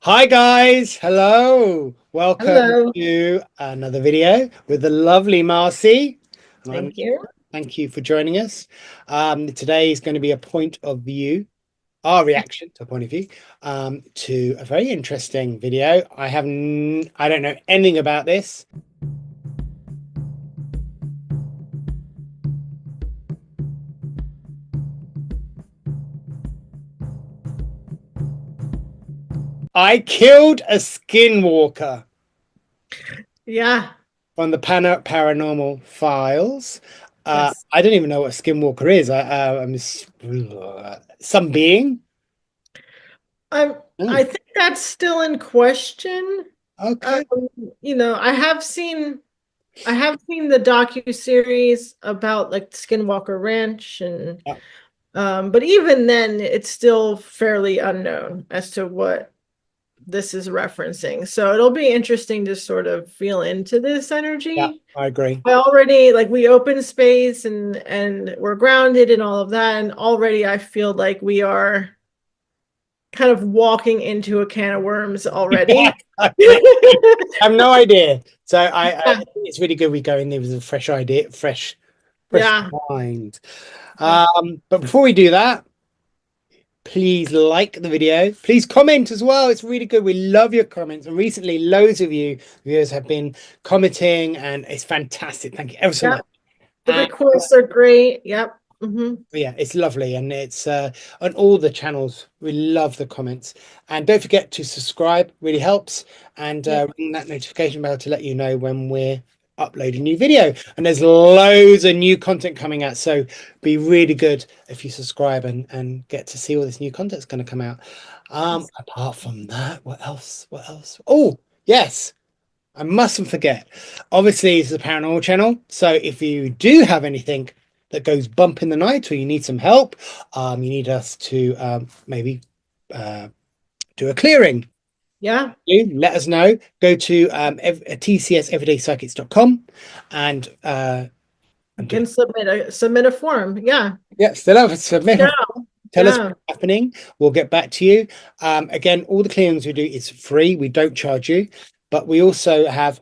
Hi guys, hello. Welcome Hello. to another video with the lovely Marci. And I'm Thank you. thank you for joining us. Today is going to be a point of view, our reaction to a point of view, to a very interesting video. I don't know anything about this. I killed a skinwalker Yeah. from the paranormal files. Yes. I don't even know what a skinwalker is. Some being. I'm Oh, I think that's still in question. Um, okay. I have seen the docu-series about like Skinwalker Ranch and Yeah, but even then it's still fairly unknown as to what this is referencing. So it'll be interesting to sort of feel into this yeah, energy. I agree. I already like we open space and we're grounded and all of that, and already I feel like we are kind of walking into a can of worms Yeah, already. okay. I have no idea. So I Yeah, think it's really good we go in there with a fresh idea, fresh yeah, mind. yeah. But before we do that, please like the video. Please comment as well. It's really good. We love your comments. And recently, loads of you viewers have been commenting, and it's fantastic. Thank you ever so Yep. much. The And requests are great. Yep. yeah, it's lovely, and it's on all the channels. We love the comments, and don't forget to subscribe. Really helps, and Yep. ring that notification bell to let you know when we're uploading new video. And there's loads of new content coming out, so be really good if you subscribe and get to see all this new content's going to come out. Apart from that, what else? What else? Oh, yes. I mustn't forget. Obviously, it's a paranormal channel. So if you do have anything that goes bump in the night or you need some help, you need us to maybe uh, do a clearing. Yeah. Let us know. Go to tcseverydaypsychics.com and You do can submit a form. Yeah. yeah, still have a submit. Yeah. Tell us Yeah. what's happening. We'll get back to you. Again, all the clearings we do is free. We don't charge you, but we also have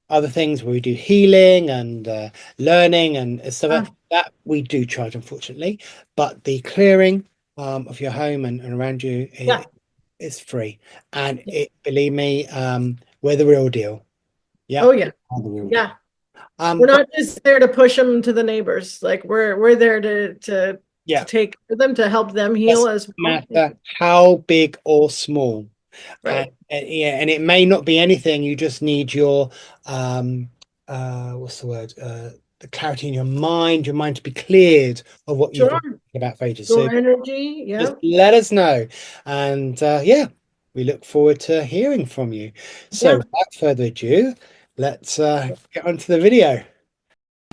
other things where we do healing and learning and stuff Yeah. that we do charge, unfortunately. But the clearing of your home and around you Yeah. is free. And believe me, we're the real deal. Oh Yep, yeah. we're the real deal. Yeah. We're But not just there to push them to the neighbors. Like we're there to yeah, take care of them, to help them heal doesn't as well. matter how big or small. Right. And yeah, and it may not be anything. You just need your um what's the word? The clarity in your mind to be cleared of what you've been Sure. thinking about for ages. So Your energy. just Yeah. let us know. And yeah, we look forward to hearing from you. So Yeah. without further ado, let's get onto the video.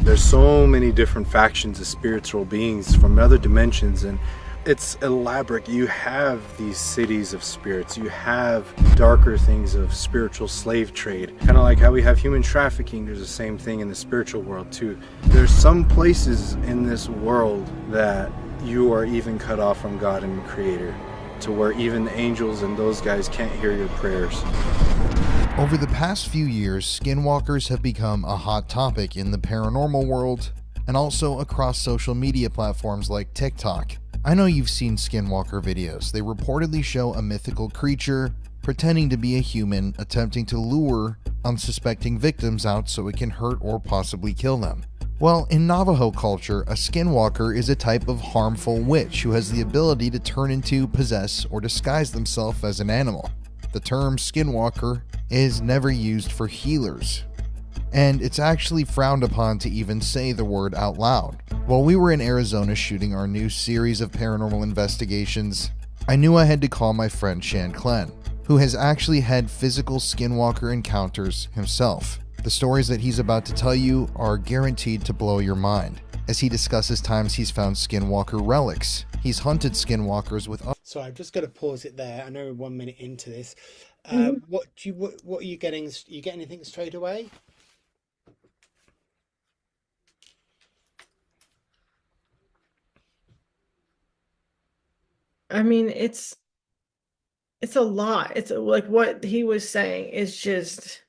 There's so many different factions of spiritual beings from other dimensions, and it's elaborate. You have these cities of spirits, you have darker things of spiritual slave trade, kind of like how we have human trafficking. There's the same thing in the spiritual world too. There's some places in this world that you are even cut off from God and Creator, to where even the angels and those guys can't hear your prayers. Over the past few years, skinwalkers have become a hot topic in the paranormal world and also across social media platforms like TikTok. I know you've seen skinwalker videos. They reportedly show a mythical creature pretending to be a human, attempting to lure unsuspecting victims out so it can hurt or possibly kill them. Well, in Navajo culture, a skinwalker is a type of harmful witch who has the ability to turn into, possess, or disguise themselves as an animal. The term skinwalker is never used for healers, and it's actually frowned upon to even say the word out loud. While we were in Arizona shooting our new series of paranormal investigations, I knew I had to call my friend Shan Klen, who has actually had physical skinwalker encounters himself. The stories that he's about to tell you are guaranteed to blow your mind, as he discusses times he's found skinwalker relics. He's hunted skinwalkers with So I'm just going to pause it there. I know we're 1 minute into this. Mhm. What are you getting? You get anything straight away? I mean, it's it's a lot. It's like what he was saying is just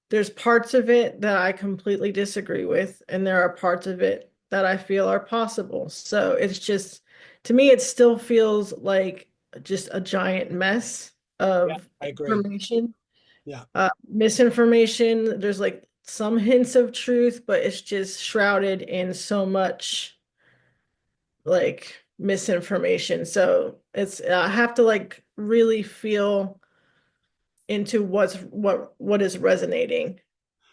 there's parts of it that I completely disagree with, and there are parts of it that I feel are possible. So it's just, to me, it still feels like just a giant mess Yeah, of I agree. information, Yeah. misinformation. There's like some hints of truth, but it's just shrouded in so much like misinformation. So it's, I have to like really feel into what is resenating,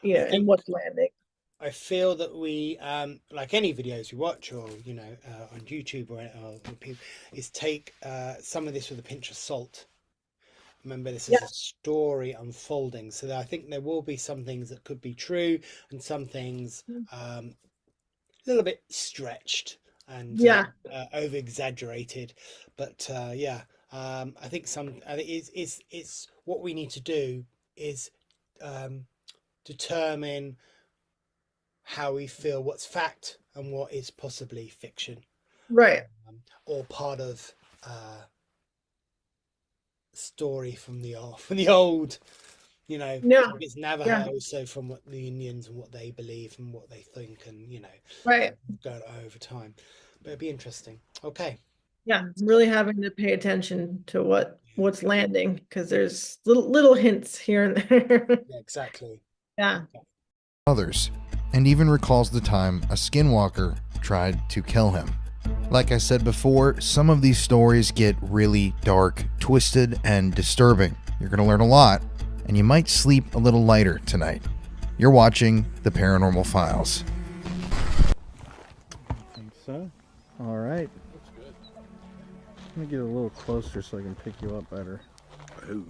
I and think what's landing. I feel that we, like any videos we watch, or on YouTube or people, is take some of this with a pinch of salt. Remember, this is Yeah, a story unfolding, so I think there will be some things that could be true, and some things a little bit stretched and yeah, over exaggerated. But I think it's what we need to do is determine how we feel, what's fact and what is possibly fiction, right. or part of story from the old, Yeah, it's yeah, Navajo, so from what the Indians and what they believe and what they think, and right. going over time. But it'd be interesting. Okay. Yeah, I'm really having to pay attention to what's landing because there's little hints here and there. Yeah, exactly. Yeah. Others, and even recalls the time a skinwalker tried to kill him. Like I said before, some of these stories get really dark, twisted, and disturbing. You're going to learn a lot, and you might sleep a little lighter tonight. You're watching The Paranormal Files. I think so. All right. Let me get a little closer so I can pick you up better. Oh.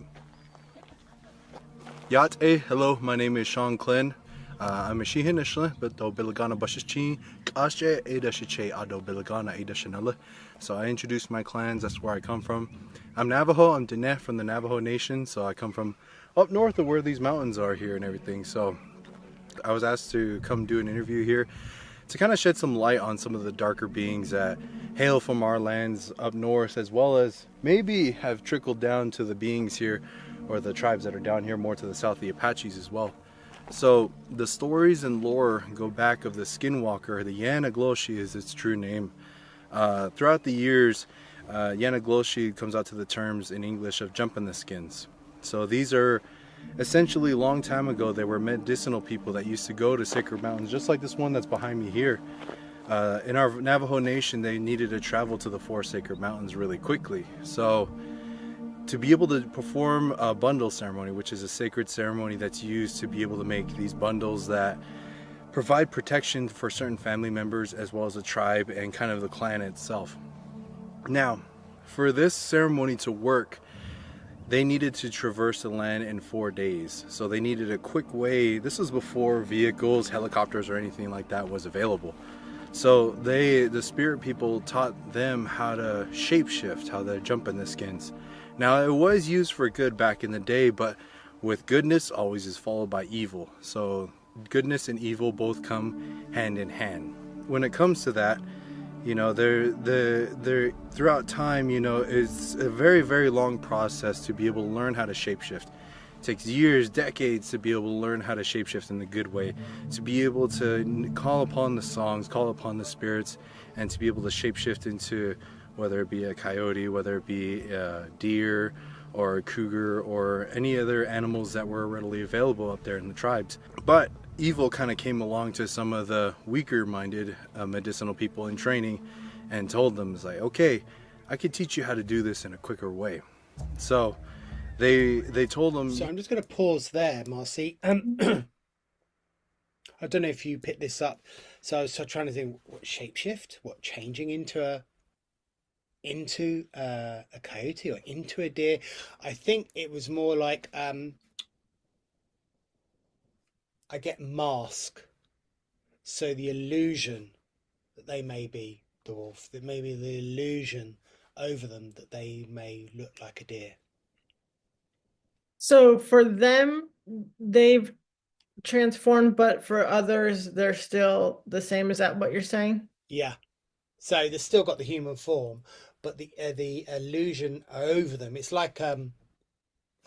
Yacht, hello, my name is Sean Klin. I'm a Shihin Ishle, but do Bilagana Bashichi, Kashe, Ada Shiche, Ado Bilagana, Ada Shanella. So I introduced my clans, that's where I come from. I'm Navajo, I'm Diné from the Navajo Nation, so I come from up north of where these mountains are here and everything. So I was asked to come do an interview here to kind of shed some light on some of the darker beings that hail from our lands up north, as well as maybe have trickled down to the beings here, or the tribes that are down here more to the south, the Apaches as well. So the stories and lore go back of the Skinwalker. The Yanagloshi is its true name. Throughout the years, Yanagloshi comes out to the terms in English of jumping the skins. So these are essentially, a long time ago, they were medicinal people that used to go to sacred mountains, just like this one that's behind me here. In our Navajo Nation, they needed to travel to the 4 sacred mountains really quickly. So to be able to perform a bundle ceremony, which is a sacred ceremony that's used to be able to make these bundles that provide protection for certain family members as well as the tribe and kind of the clan itself. Now, for this ceremony to work, they needed to traverse the land in 4 days. So they needed a quick way. This was before vehicles, helicopters, or anything like that was available. So the spirit people taught them how to shapeshift, how to jump in the skins. Now, it was used for good back in the day, but with goodness always is followed by evil. So goodness and evil both come hand in hand. When it comes to that, they're throughout time, it's a very, very long process to be able to learn how to shapeshift. It takes years, decades to be able to learn how to shapeshift in the good way, to be able to call upon the songs, call upon the spirits, and to be able to shapeshift into whether it be a coyote, whether it be a deer or a cougar or any other animals that were readily available up there in the tribes. But evil kind of came along to some of the weaker minded medicinal people in training and told them, it's like, okay, I could teach you how to do this in a quicker way. So they told them. So I'm just going to pause there, Marci. I don't know if you picked this up. So I was trying to think, what shapeshift, what changing into a coyote or into a deer. I think it was more like I get mask, so the illusion that they may be dwarf, that maybe the illusion over them that they may look like a deer. So for them, they've transformed, but for others, they're still the same. Is that what you're saying? Yeah. So they've still got the human form, but the illusion over them, it's like the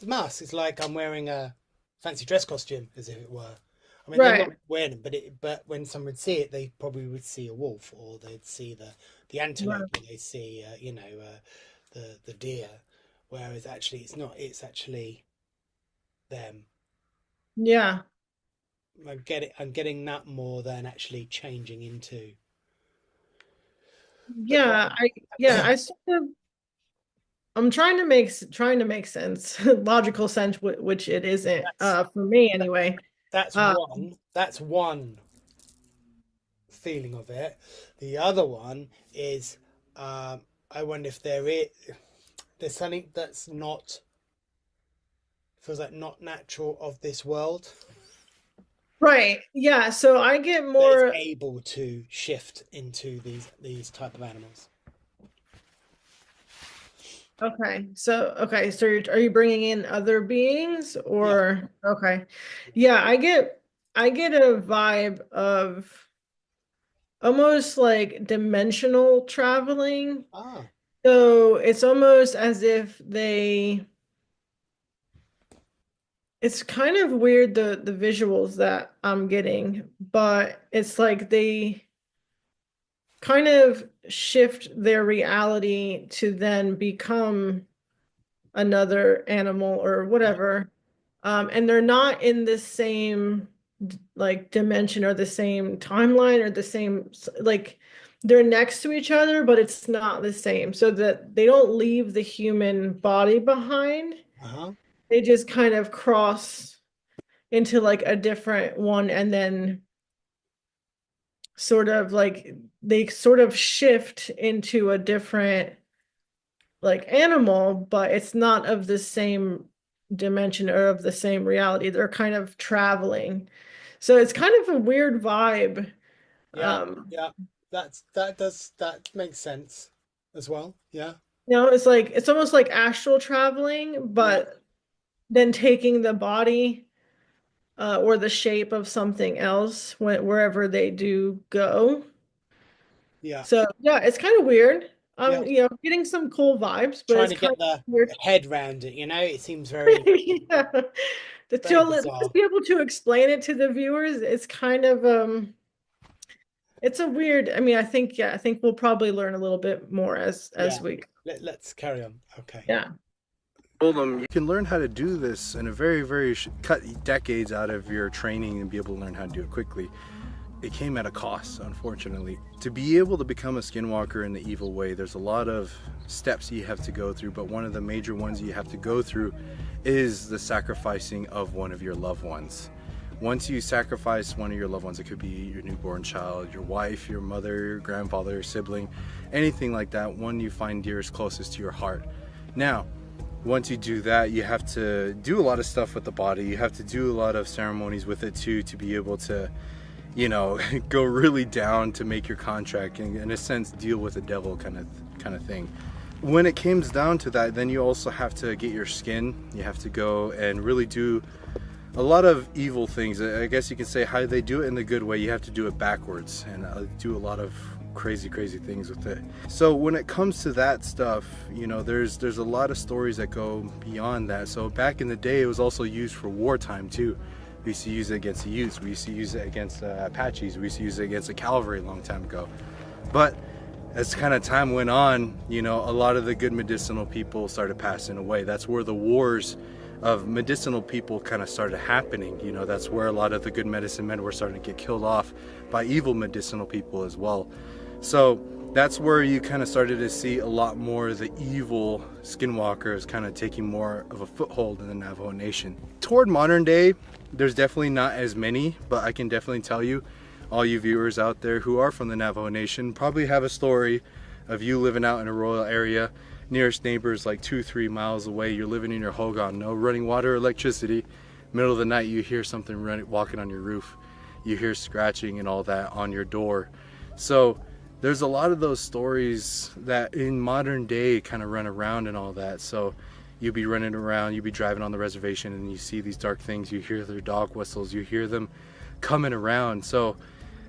mask. It's like I'm wearing a fancy dress costume, as if it were. I mean, they're Right. not wearing them, but when someone would see it, they probably would see a wolf, or they'd see the antelope, Right. or they see the deer. Whereas actually, it's not. It's actually them. Yeah. I'm getting that more than actually changing into. But Yeah. I sort of, I'm trying to make sense, logical sense, which it isn't, that's for me anyway. that's Uh, one. That's one feeling of it. The other one is, I wonder if there's something that's not feels like not natural of this world right. Yeah. So I get that is more. able to shift into these type of animals. Okay. So are you bringing in other beings Yeah. or okay? Yeah. I get a vibe of almost like dimensional traveling. Ah. So it's almost as if it's kind of weird the visuals that I'm getting, but it's like they kind of shift their reality to then become another animal or Yeah. whatever. And they're not in the same like dimension or the same timeline or the same like they're next to each other, but it's not the same. So that they don't leave the human body behind. Uh-huh. They just kind of cross into like a different one and then sort of like they sort of shift into a different like animal, but it's not of the same dimension or of the same reality. They're kind of traveling. So it's kind of a weird vibe. Yeah. Yeah. That makes sense as well. Yeah. It's like it's almost like astral traveling, Yeah. but then taking the body or the shape of something else wherever they do go. Yeah. So yeah, it's kind of weird. Yeah. Getting some cool vibes, but Trying it's to get kind of the weird. head round it, it seems very, Yeah. very Let's bizarre. be able to explain it to the viewers. It's kind of it's a weird, I mean, I think we'll probably learn a little bit more Yeah. as we Let's carry on. Okay. yeah. Told them you can learn how to do this in a very cut decades out of your training and be able to learn how to do it quickly. It came at a cost, unfortunately. To be able to become a skinwalker in the evil way, there's a lot of steps you have to go through, but one of the major ones you have to go through is the sacrificing of one of your loved ones. Once you sacrifice one of your loved ones, it could be your newborn child, your wife, your mother, your grandfather, your sibling, anything like that, one you find dearest, closest to your heart. Now, once you do that, you have to do a lot of stuff with the body. You have to do a lot of ceremonies with it too, to be able to go really down to make your contract and in a sense deal with the devil kind of thing. When it comes down to that, then you also have to get your skin. You have to go and really do a lot of evil things. I guess you can say how they do it in the good way. You have to do it backwards and do a lot of crazy things with it. So when it comes to that stuff, there's a lot of stories that go beyond that. So back in the day, it was also used for wartime too. We used to use it against the Utes. We used to use it against Apaches. We used to use it against the cavalry a long time ago. But as kind of time went on, a lot of the good medicinal people started passing away. That's where the wars of medicinal people kind of started happening. That's where a lot of the good medicine men were starting to get killed off by evil medicinal people as well. So that's where you kind of started to see a lot more of the evil skinwalkers kind of taking more of a foothold in the Navajo Nation. Toward modern day, there's definitely not as many, but I can definitely tell you, all you viewers out there who are from the Navajo Nation probably have a story of you living out in a rural area, nearest neighbors like 2-3 miles away. You're living in your hogan, no running water or electricity. Middle of the night, you hear something walking on your roof. You hear scratching and all that on your door. So there's a lot of those stories that in modern day kind of run around and all that. So you'll be running around, you'll be driving on the reservation and you see these dark things, you hear their dog whistles, you hear them coming around. So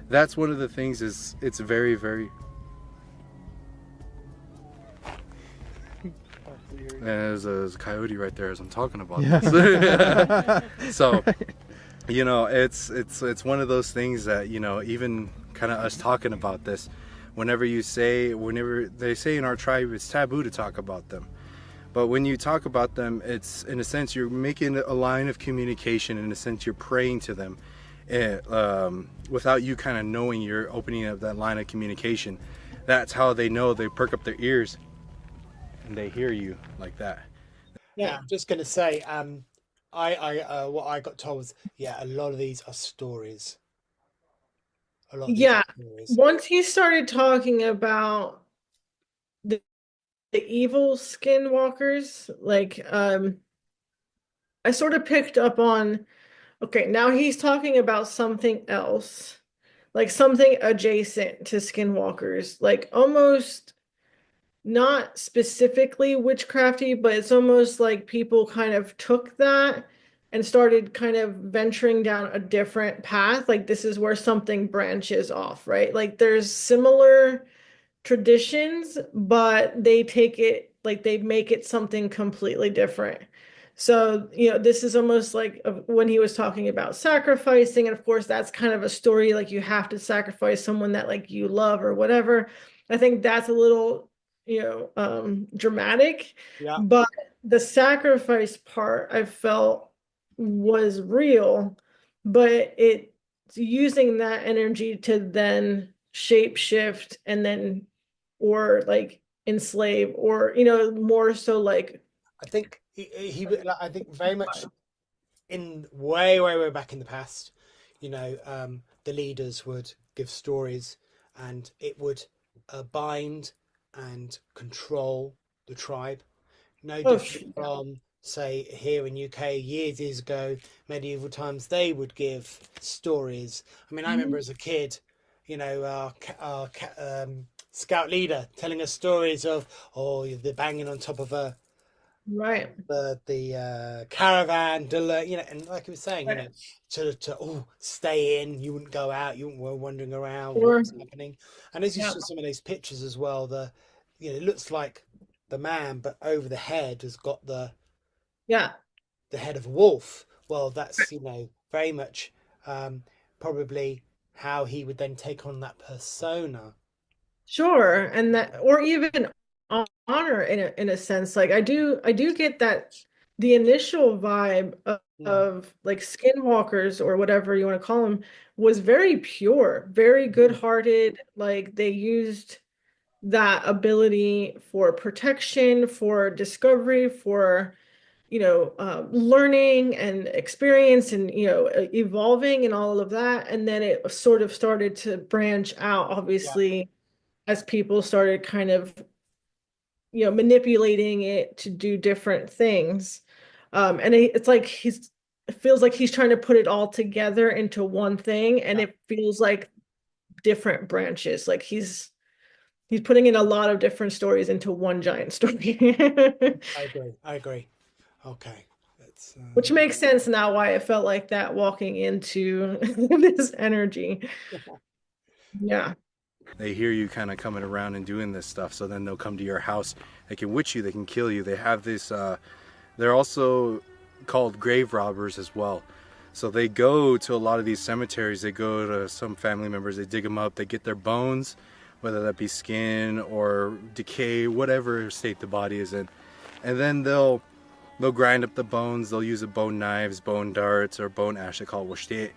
that's one of the things is it's very And there's a coyote right there as I'm talking about this. So, you know, it's one of those things that, you know, even kind of us talking about this, whenever they say in our tribe, it's taboo to talk about them. But when you talk about them, it's, in a sense, you're making a line of communication. In a sense, you're praying to them. Without you kind of knowing, you're opening up that line of communication. That's how they know. They perk up their ears and they hear you like that. Yeah, I'm just going to say, what I got told was, yeah, a lot of these are stories. A lot of these Yeah. are stories. Once he started talking about the evil skinwalkers, like, I sort of picked up on, okay, now he's talking about something else, like something adjacent to skinwalkers, like almost not specifically witchcrafty, but it's almost like people kind of took that and started kind of venturing down a different path. Like this is where something branches off, right? Like there's similar traditions, but they take it, like they make it something completely different. So, you know, this is almost like when he was talking about sacrificing, and of course, that's kind of a story like you have to sacrifice someone that like you love or whatever. I think that's a little, you know, dramatic. Yeah. But the sacrifice part I felt was real, but it's using that energy to then shape shift and then or like enslave, or you know, more so like I think I think very much in way back in the past, you know, the leaders would give stories and it would bind and control the tribe. No different from, say, here in UK years ago, medieval times, they would give stories. I mean, I remember as a kid, you know, our scout leader telling us stories of, oh, they're banging on top of right, the caravan, you know, and like he was saying, right. you know, to stay in, you wouldn't go out, you were wandering around, Or what's happening. And as you saw some of those pictures as well, you know, it looks like the man, but over the head has got the head of a wolf. Well, that's, you know, very much probably how he would then take on that persona. sure, and that, or even honor in a sense. Like I do get that the initial vibe of like skinwalkers or whatever you want to call them was very pure, very good-hearted. Like they used that ability for protection, for discovery, for you know, learning and experience and, you know, evolving and all of that. And then it sort of started to branch out, obviously, as people started kind of, you know, manipulating it to do different things. And it's like it feels like he's trying to put it all together into one thing, and it feels like different branches. Like he's putting in a lot of different stories into one giant story. I agree. Okay. That's Which makes sense now why it felt like that walking into this energy. Yeah. They hear you kind of coming around and doing this stuff, so then they'll come to your house. They can witch you, they can kill you. They have this, they're also called grave robbers as well. So they go to a lot of these cemeteries, they go to some family members, they dig them up, they get their bones, whether that be skin or decay, whatever state the body is in. And then they'll grind up the bones, they'll use bone knives, bone darts, or bone ash, they call it washte.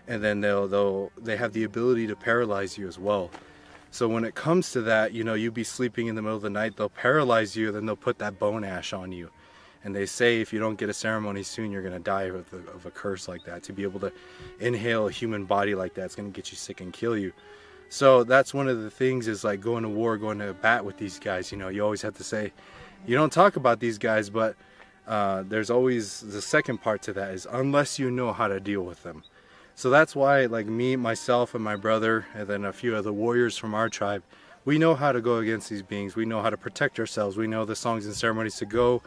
And then they have the ability to paralyze you as well. So when it comes to that, you know, you be sleeping in the middle of the night, they'll paralyze you, then they'll put that bone ash on you. And they say if you don't get a ceremony soon, you're going to die of a curse like that. To be able to inhale a human body like that, it's going to get you sick and kill you. So that's one of the things, is like going to war, going to bat with these guys. You know, you always have to say, you don't talk about these guys, but there's always the second part to that, is unless you know how to deal with them. So that's why, like me, myself, and my brother, and then a few other warriors from our tribe, we know how to go against these beings. We know how to protect ourselves. We know the songs and ceremonies to go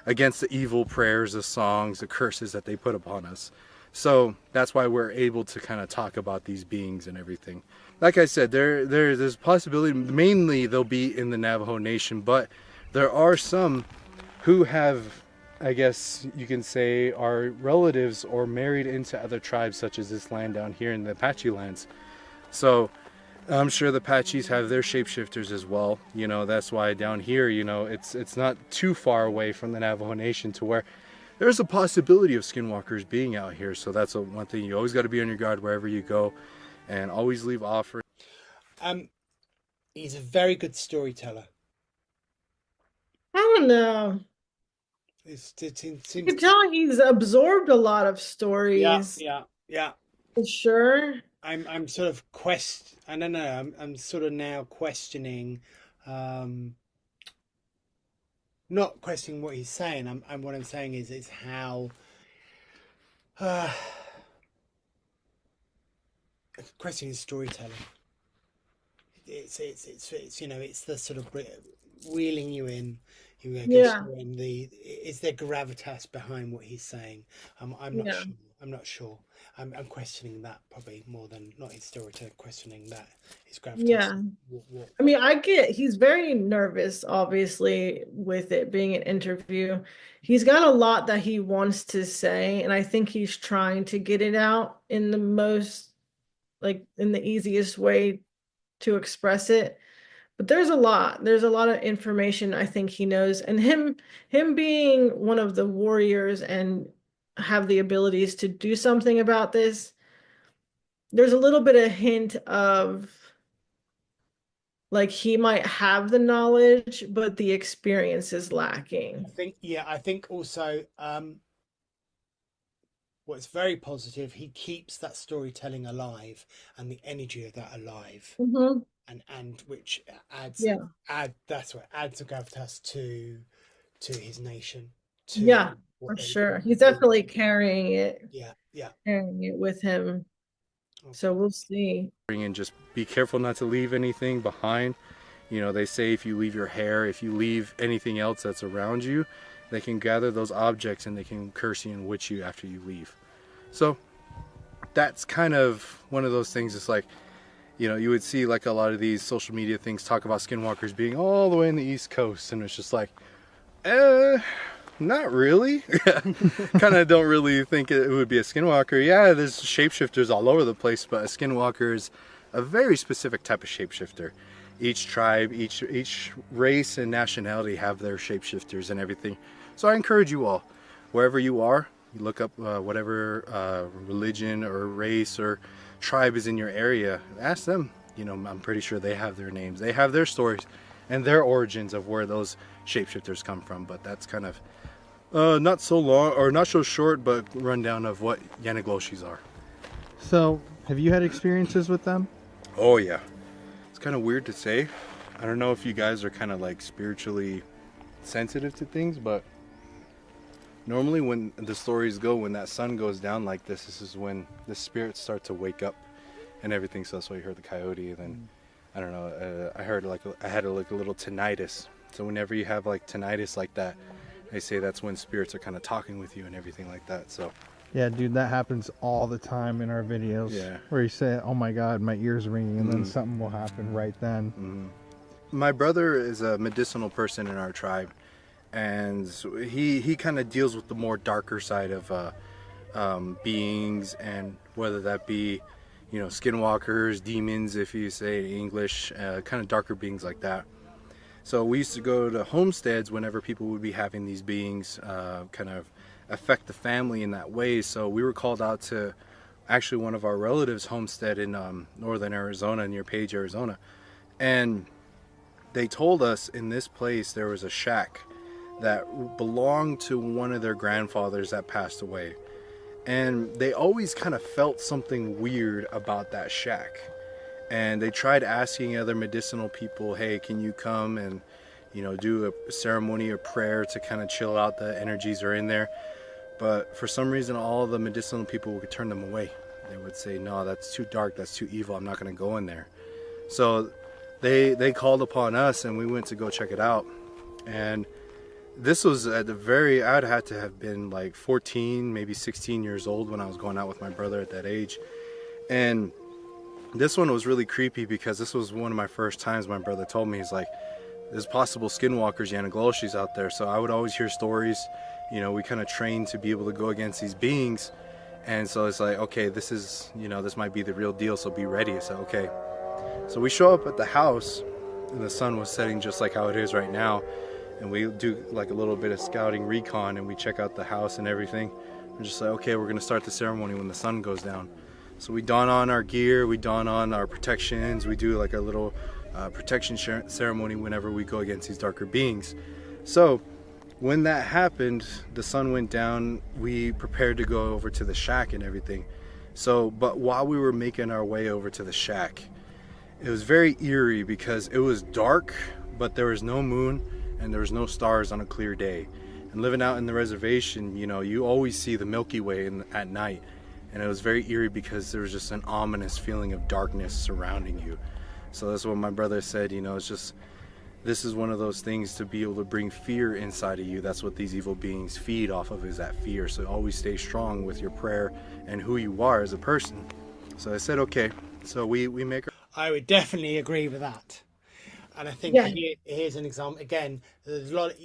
against the evil prayers, the songs, the curses that they put upon us. So that's why we're able to kind of talk about these beings and everything. Like I said, there's a possibility, mainly they'll be in the Navajo Nation, but there are some who have, I guess you can say, are relatives or married into other tribes, such as this land down here in the Apache lands. So I'm sure the Apaches have their shapeshifters as well. You know, that's why down here, you know, it's not too far away from the Navajo Nation to where there's a possibility of skinwalkers being out here. So that's one thing. You always got to be on your guard wherever you go, and always leave offers. He's a very good storyteller. I don't know. It You seems. can tell he's absorbed a lot of stories. Yeah. For sure. I'm sort of I don't know. I'm sort of now questioning, not questioning what he's saying. What I'm saying is how, questioning storytelling. It's you know, it's the sort of wheeling you in. Yeah. Is there gravitas behind what he's saying? I'm not Yeah. sure. I'm not sure. I'm questioning that probably more than not his storytelling, questioning that his gravitas. Yeah. I mean, he's very nervous, obviously, with it being an interview. He's got a lot that he wants to say, and I think he's trying to get it out in the most, like, in the easiest way to express it. But there's a lot of information I think he knows, and him being one of the warriors and have the abilities to do something about this, there's a little bit of hint of like he might have the knowledge, but the experience is lacking. I think also what's very positive, he keeps that storytelling alive and the energy of that alive. Mm-hmm. And which adds that's what adds a gravitas to his nation. For sure. He's definitely carrying it. Yeah. Carrying it with him. Okay. So we'll see. And just be careful not to leave anything behind. You know, they say if you leave your hair, if you leave anything else that's around you, they can gather those objects and they can curse you and witch you after you leave. So that's kind of one of those things. It's like, you know, you would see like a lot of these social media things talk about skinwalkers being all the way in the East Coast, and it's just like, not really. Kind of don't really think it would be a skinwalker. Yeah, there's shapeshifters all over the place, but a skinwalker is a very specific type of shapeshifter. Each tribe, each race and nationality have their shapeshifters and everything. So I encourage you all, wherever you are, you look up whatever religion or race or tribe is in your area, ask them. You know, I'm pretty sure they have their names, they have their stories and their origins of where those shapeshifters come from. But that's kind of not so long or not so short, but rundown of what Yanagloshis are. So have you had experiences with them? Oh yeah, it's kind of weird to say. I don't know if you guys are kind of like spiritually sensitive to things, but normally when the stories go, when that sun goes down like this is when the spirits start to wake up and everything. So that's why you heard the coyote. And then I don't know, I heard like I had like a little tinnitus. So whenever you have like tinnitus like that, they say that's when spirits are kind of talking with you and everything like that. So yeah, dude, that happens all the time in our videos. Yeah, where you say, oh my god, my ears ringing, and then something will happen right then. My brother is a medicinal person in our tribe, and he kind of deals with the more darker side of beings, and whether that be, you know, skinwalkers, demons, if you say in English, kind of darker beings like that. So we used to go to homesteads whenever people would be having these beings kind of affect the family in that way. So we were called out to actually one of our relatives' homestead in northern Arizona, near Page, Arizona, and they told us in this place there was a shack that belonged to one of their grandfathers that passed away, and they always kind of felt something weird about that shack. And they tried asking other medicinal people, hey, can you come and, you know, do a ceremony or prayer to kind of chill out the energies are in there. But for some reason, all the medicinal people would turn them away. They would say, no, that's too dark, that's too evil, I'm not going to go in there. So they called upon us, and we went to go check it out. And this was at the very, I'd had to have been like 14, maybe 16 years old when I was going out with my brother at that age. And this one was really creepy because this was one of my first times. My brother told me, he's like, there's possible skinwalkers, Yanagloshis out there. So I would always hear stories. You know, we kind of trained to be able to go against these beings. And so it's like, okay, this is, you know, this might be the real deal, so be ready. So, okay. So we show up at the house, and the sun was setting just like how it is right now. And we do like a little bit of scouting recon, and we check out the house and everything. We're just like, okay, we're going to start the ceremony when the sun goes down. So we don on our gear, we don on our protections, we do like a little protection ceremony whenever we go against these darker beings. So when that happened, the sun went down, we prepared to go over to the shack and everything. So, but while we were making our way over to the shack, it was very eerie because it was dark, but there was no moon and there was no stars on a clear day. And living out in the reservation, you know, you always see the Milky Way at night. And it was very eerie because there was just an ominous feeling of darkness surrounding you. So that's what my brother said, you know, it's just, this is one of those things to be able to bring fear inside of you. That's what these evil beings feed off of, is that fear. So always stay strong with your prayer and who you are as a person. So I said, okay, so we make our... I would definitely agree with that. And I think here's an example. Again, there's a lot of,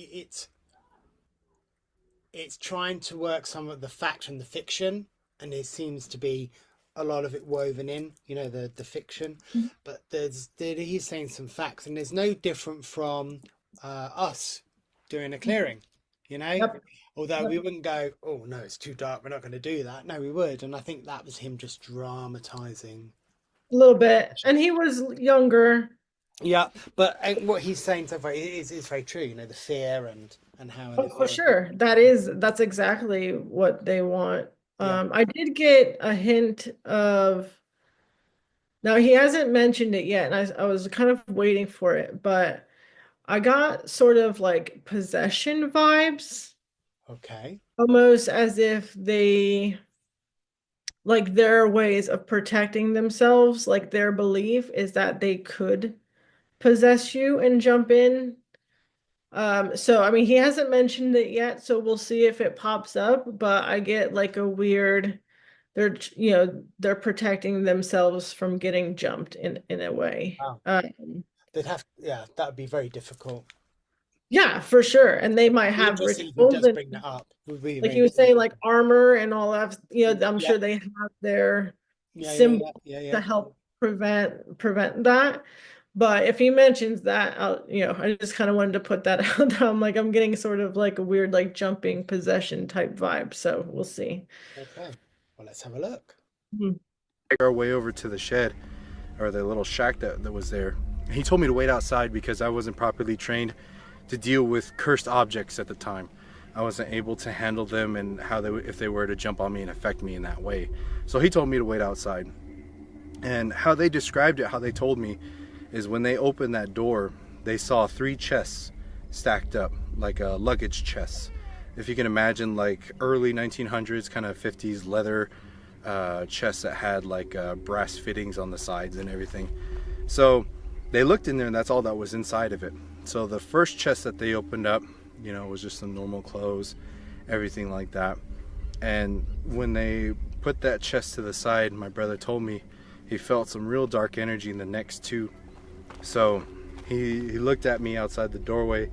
it's trying to work some of the fact and the fiction, and there seems to be a lot of it woven in, you know, the fiction. But he's saying some facts, and there's no different from us doing a clearing, you know. Although we wouldn't go, oh no, it's too dark, we're not going to do that. No, we would. And I think that was him just dramatizing a little bit. And he was younger. Yeah, but what he's saying so far is very true, you know, the fear and how... Oh, for sure. That's exactly what they want. I did get a hint of, now he hasn't mentioned it yet, and I was kind of waiting for it, but I got sort of like possession vibes. Okay. Almost as if they, like, their ways of protecting themselves, like their belief is that they could possess you and jump in. So I mean, he hasn't mentioned it yet, so we'll see if it pops up, but I get like a weird, they're protecting themselves from getting jumped in a way. Wow. They'd have, that would be very difficult. Yeah, for sure. And they might have rituals, does bring that up. Like he was saying, like armor and all that, I'm sure they have their symbol to help prevent that. But if he mentions that, I just kind of wanted to put that out there. I'm like, I'm getting sort of like a weird, like jumping possession type vibe. So we'll see. Okay. Well, let's have a look. Take our way over to the shed, or the little shack that was there. He told me to wait outside because I wasn't properly trained to deal with cursed objects at the time. I wasn't able to handle them and if they were to jump on me and affect me in that way. So he told me to wait outside. And how they described it, how they told me, is when they opened that door, they saw 3 chests stacked up, like a luggage chest. If you can imagine, like early 1900s, kind of 50s leather chests that had like brass fittings on the sides and everything. So they looked in there, and that's all that was inside of it. So the first chest that they opened up, was just some normal clothes, everything like that. And when they put that chest to the side, my brother told me he felt some real dark energy in the next 2. So he looked at me outside the doorway,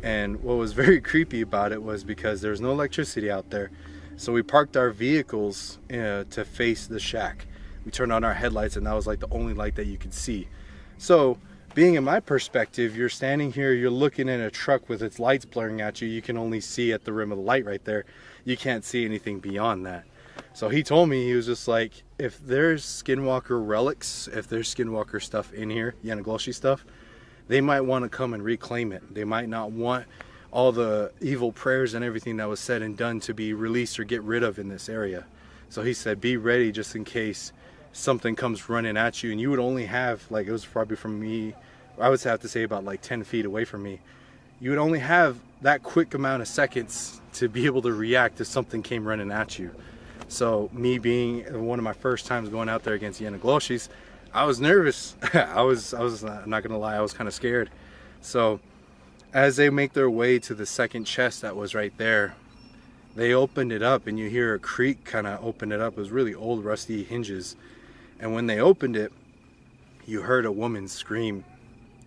and what was very creepy about it was because there's no electricity out there. So we parked our vehicles to face the shack. We turned on our headlights, and that was like the only light that you could see. So being in my perspective, you're standing here, you're looking in a truck with its lights blaring at you. You can only see at the rim of the light right there. You can't see anything beyond that. So he told me, he was just like, if there's Skinwalker relics, if there's Skinwalker stuff in here, Yanagloshi stuff, they might want to come and reclaim it. They might not want all the evil prayers and everything that was said and done to be released or get rid of in this area. So he said, be ready just in case something comes running at you. And you would only have, like, it was probably from me, I would have to say about like 10 feet away from me. You would only have that quick amount of seconds to be able to react if something came running at you. So me being one of my first times going out there against Yanagloshis, I was nervous. I was not gonna lie, I was kind of scared. So as they make their way to the second chest that was right there, they opened it up, and you hear a creak kind of open it up. It was really old rusty hinges. And when they opened it, you heard a woman scream.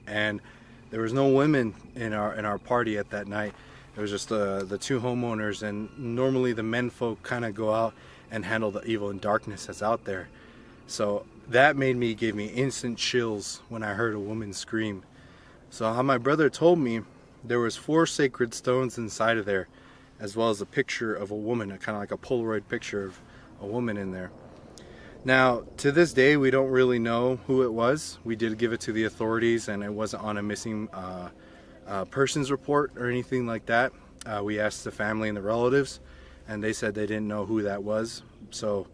And There was no women in our party at that night. It was just the two homeowners, and normally the men folk kind of go out and handle the evil and darkness that's out there. So that gave me instant chills when I heard a woman scream. So how my brother told me, there was 4 sacred stones inside of there, as well as a picture of a woman, kind of like a Polaroid picture of a woman in there. Now, to this day, we don't really know who it was. We did give it to the authorities, and it wasn't on a missing persons report or anything like that. We asked the family and the relatives, and they said they didn't know who that was. So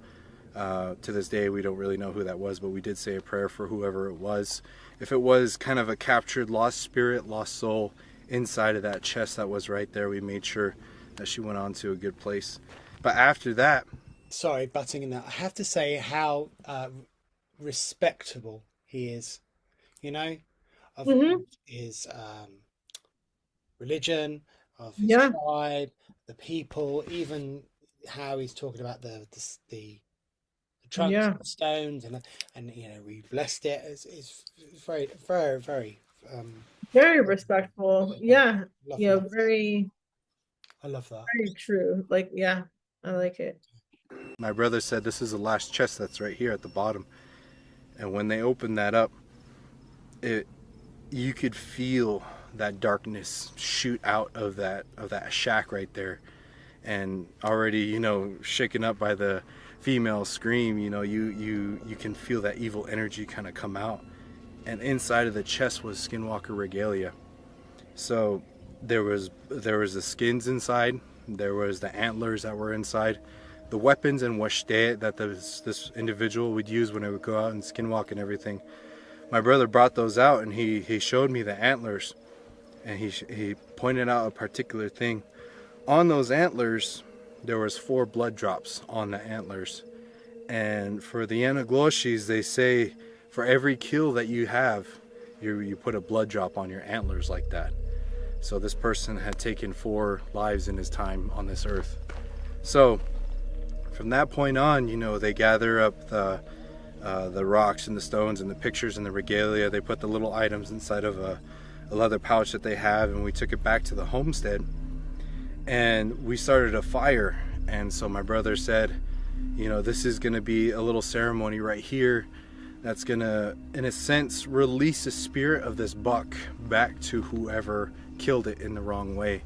to this day, we don't really know who that was, but we did say a prayer for whoever it was. If it was kind of a captured lost spirit, lost soul inside of that chest that was right there, we made sure that she went on to a good place. But after that, sorry, butting in that, I have to say how respectable he is, you know, of his religion, of his tribe, the people, even how he's talking about the trunks and the stones, and you know, we blessed it. It's very, very, very very respectful. Yeah, that. very. I love that. Very true. Like, yeah, I like it. My brother said this is the last chest that's right here at the bottom, and when they opened that up, you could feel that darkness shoot out of that shack right there, and already, you know, shaken up by the female scream, you know, you can feel that evil energy kind of come out. And inside of the chest was Skinwalker regalia. So there was the skins inside, there was the antlers that were inside, the weapons and washte that this individual would use when he would go out and skinwalk and everything. My brother brought those out, and he showed me the antlers, and he pointed out a particular thing. On those antlers, there was 4 blood drops on the antlers. And for the Anagloshis, they say for every kill that you have, you put a blood drop on your antlers like that. So this person had taken 4 lives in his time on this earth. So from that point on, you know, they gather up the rocks and the stones and the pictures and the regalia. They put the little items inside of a leather pouch that they have, and we took it back to the homestead, and we started a fire. And so my brother said, you know, this is going to be a little ceremony right here that's going to, in a sense, release the spirit of this buck back to whoever killed it in the wrong way.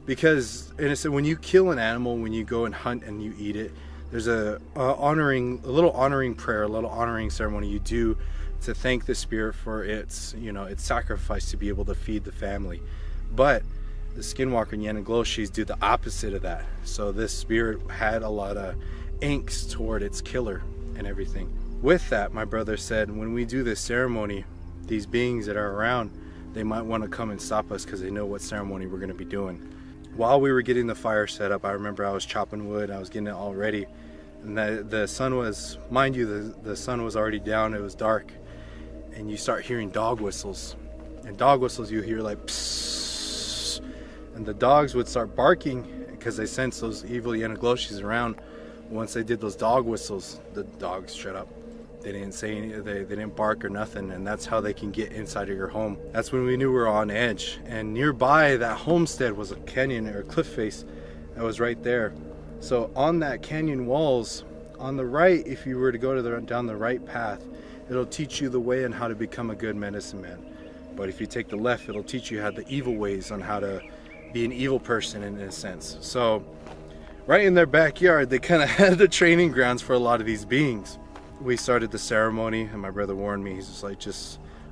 Because in a sense, when you kill an animal, when you go and hunt and you eat it, there's a little honoring prayer, a little honoring ceremony you do to thank the spirit for its, you know, its sacrifice to be able to feed the family. But the Skinwalker and Yanagloshis do the opposite of that. So this spirit had a lot of angst toward its killer and everything. With that, my brother said, when we do this ceremony, these beings that are around, they might want to come and stop us because they know what ceremony we're going to be doing. While we were getting the fire set up, I remember I was chopping wood, I was getting it all ready, and the sun was, mind you, the sun was already down, it was dark, and you start hearing dog whistles. And dog whistles you hear like psss, and the dogs would start barking because they sense those evil Yanagloshis around. Once they did those dog whistles, the dogs shut up. They didn't say anything, they didn't bark or nothing, and that's how they can get inside of your home. That's when we knew we were on edge. And nearby that homestead was a canyon or a cliff face that was right there. So on that canyon walls, on the right, if you were to go to down the right path, it'll teach you the way on how to become a good medicine man. But if you take the left, it'll teach you how the evil ways on how to be an evil person in a sense. So right in their backyard, they kind of had the training grounds for a lot of these beings. We started the ceremony, and my brother warned me. He's just like,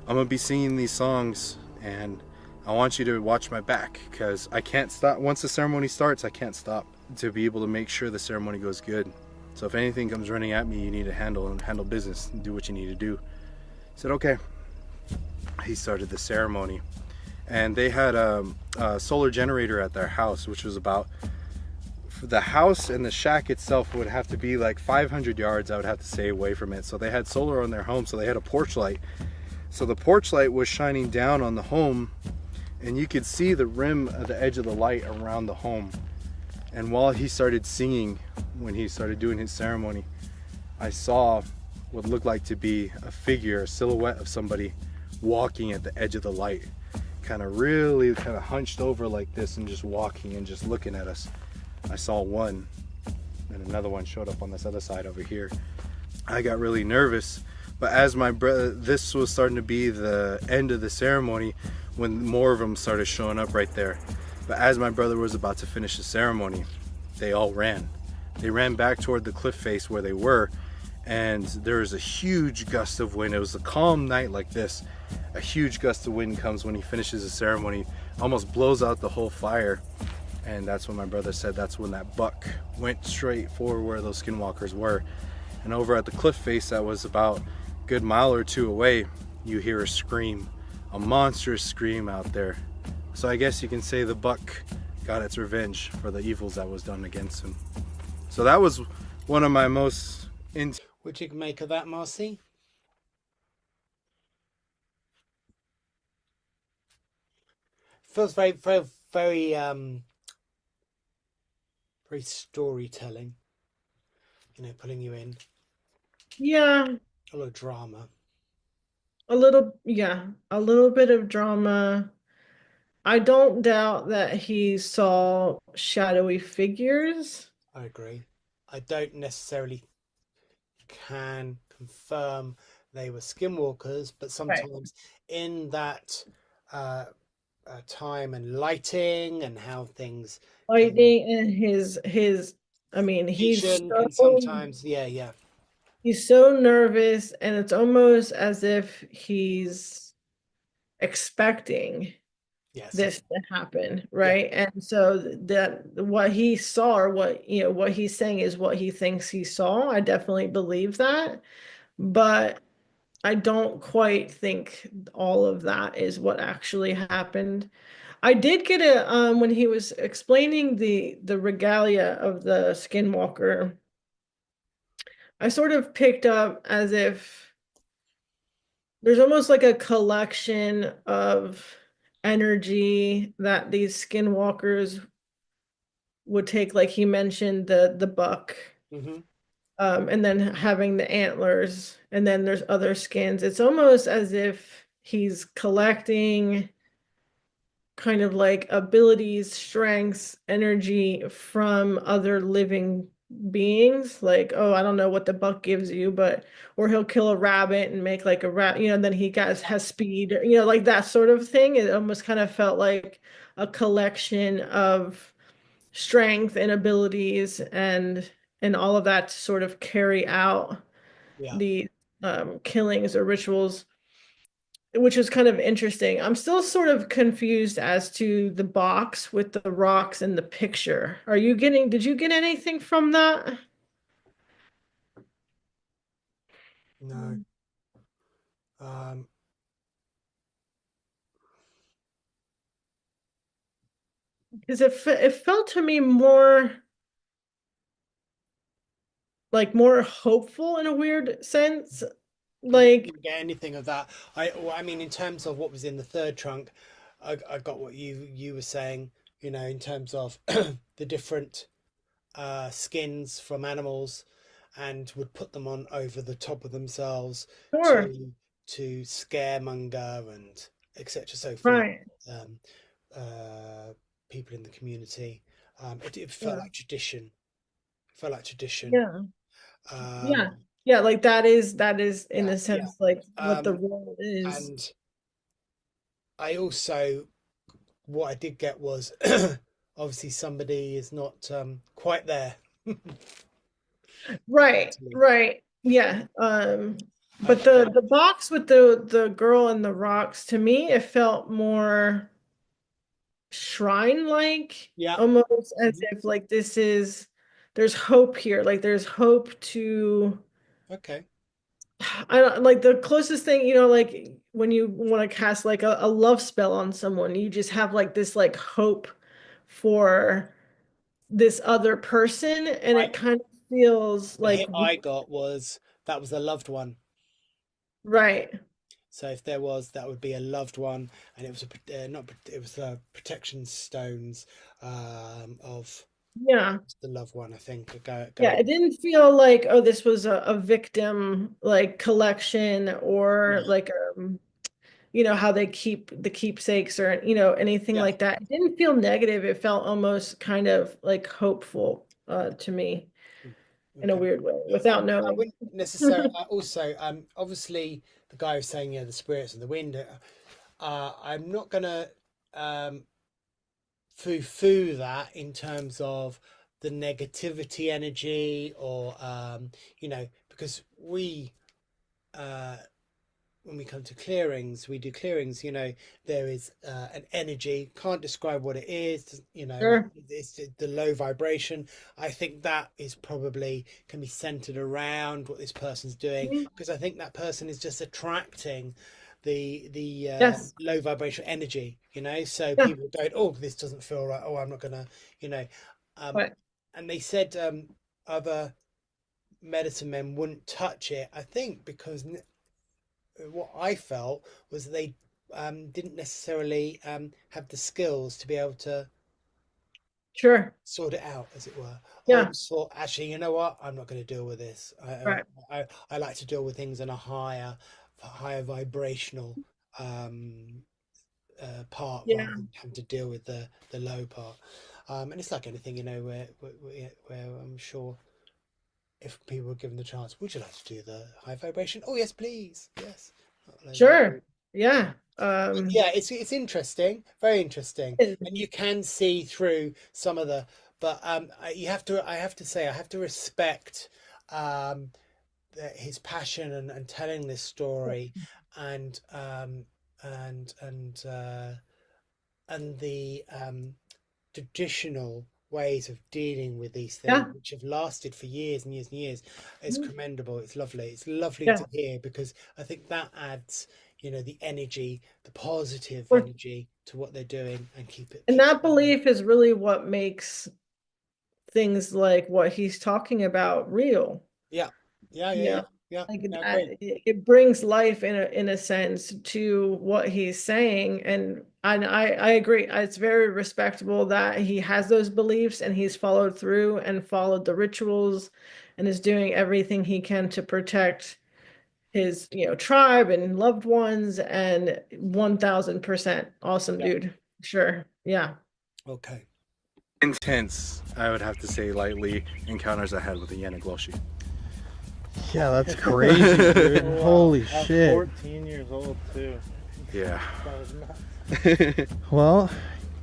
I'm gonna be singing these songs, and I want you to watch my back, because I can't stop. Once the ceremony starts, I can't stop to be able to make sure the ceremony goes good. So if anything comes running at me, you need to handle business and do what you need to do. I said, okay. He started the ceremony, and they had a solar generator at their house, which was about, the house and the shack itself would have to be like 500 yards, I would have to say, away from it. So they had solar on their home, so they had a porch light. So the porch light was shining down on the home, and you could see the rim of the edge of the light around the home. And while he started singing, when he started doing his ceremony, I saw what looked like to be a figure, a silhouette of somebody walking at the edge of the light. kind of really kind of hunched over like this and just walking and just looking at us. I saw one, and another one showed up on this other side over here. I got really nervous, but as my brother, this was starting to be the end of the ceremony when more of them started showing up right there. But as my brother was about to finish the ceremony, they all ran. They ran back toward the cliff face where they were, and there was a huge gust of wind. It was a calm night like this. A huge gust of wind comes when he finishes the ceremony, almost blows out the whole fire. And that's when my brother said that's when that buck went straight for where those skinwalkers were. And over at the cliff face that was about a good mile or two away, you hear a scream, a monstrous scream out there. So I guess you can say the buck got its revenge for the evils that was done against him. So that was one of my most What you can make of that, Marci? Feels very, very, very, very storytelling. You know, pulling you in. Yeah, A lot of drama. a little bit of drama. I don't doubt that he saw shadowy figures. I agree. I don't necessarily can confirm they were skinwalkers, but sometimes in that time and lighting and how things Lighting and his I mean, vision can sometimes he's so nervous, and it's almost as if he's expecting this to happen, right? And so that what he saw, or what he's saying is what he thinks he saw. I definitely believe that, but I don't quite think all of that is what actually happened. I did get when he was explaining the regalia of the skinwalker, I sort of picked up as if there's almost like a collection of energy that these skinwalkers would take. Like he mentioned the buck, and then having the antlers, and then there's other skins. It's almost as if he's collecting kind of like abilities, strengths, energy from other living beings. Like, oh, I don't know what the buck gives you, but or he'll kill a rabbit and make like a rat, then he has speed, like that sort of thing. It almost kind of felt like a collection of strength and abilities and all of that to sort of carry out the killings or rituals, which is kind of interesting. I'm still sort of confused as to the box with the rocks and the picture. Did you get anything from that? No. Because it felt to me more more hopeful in a weird sense. Like, didn't get anything of that. I mean, in terms of what was in the third trunk, I got what you were saying. In terms of the different skins from animals, and would put them on over the top of themselves sure. to scaremonger and etc. So Right. People in the community, it felt like tradition. It felt like tradition. Yeah. Yeah, like that is in a sense like what the role is. And I also, what I did get was obviously somebody is not quite there. Right. Yeah. But the box with the girl and the rocks, to me, it felt more shrine-like. Almost as if like there's hope here. Like there's hope to I don't like the closest thing, like when you want to cast like a love spell on someone, you just have like this like hope for this other person, and it kind of feels like hit I got was that was a loved one. Right. So if there was, that would be a loved one, and it was it was protection stones of the loved one, I think. It didn't feel like, oh, this was a victim like collection or like you know, how they keep the keepsakes or, you know, anything Yeah. like that. It didn't feel negative. It felt almost kind of like hopeful to me in a Okay. weird way without I knowing. wouldn't necessarily. Also, obviously, the guy was saying, the spirits in the wind. I'm not gonna foo-foo that in terms of the negativity energy, or because we when we come to clearings, we do clearings, there is an energy, can't describe what it is, Sure. it's the low vibration. I think that is probably can be centered around what this person's doing, Mhm. because I think that person is just attracting the Yes. low vibration energy, so Yeah. people going, oh, this doesn't feel right, oh, I'm not gonna, But and they said other medicine men wouldn't touch it, I think because what I felt was they didn't necessarily have the skills to be able to sure. sort it out, as it were. Or Yeah. just thought, actually, you know what? I'm not going to deal with this. Right. I like to deal with things in a higher vibrational part, Yeah. rather than having to deal with the low part. And it's like anything, where I'm sure if people were given the chance, would you like to do the high vibration? Oh, yes, please. Yes. Sure. Yeah. Yeah, it's interesting, very interesting, and you can see through some of the, but I have to say, I have to respect his passion and telling this story, and and and uh, and the traditional ways of dealing with these things, Yeah. which have lasted for years and years and years. It's commendable. It's lovely. It's lovely Yeah. to hear, because I think that adds, the energy, the positive Or- energy to what they're doing, and keep it. And that belief is really what makes things like what he's talking about real. Yeah, yeah, You yeah, know, yeah, like yeah. I agree. it brings life in a sense to what he's saying, and I agree. It's very respectable that he has those beliefs and he's followed through and followed the rituals, and is doing everything he can to protect his, tribe and loved ones. And 1000% awesome, Yeah. dude. Sure. Yeah. Okay. Intense, I would have to say lightly, encounters I had with the Yanagloshi. Yeah, that's crazy, dude. Holy I'm shit. 14 years old too. Yeah. That was nuts. Well,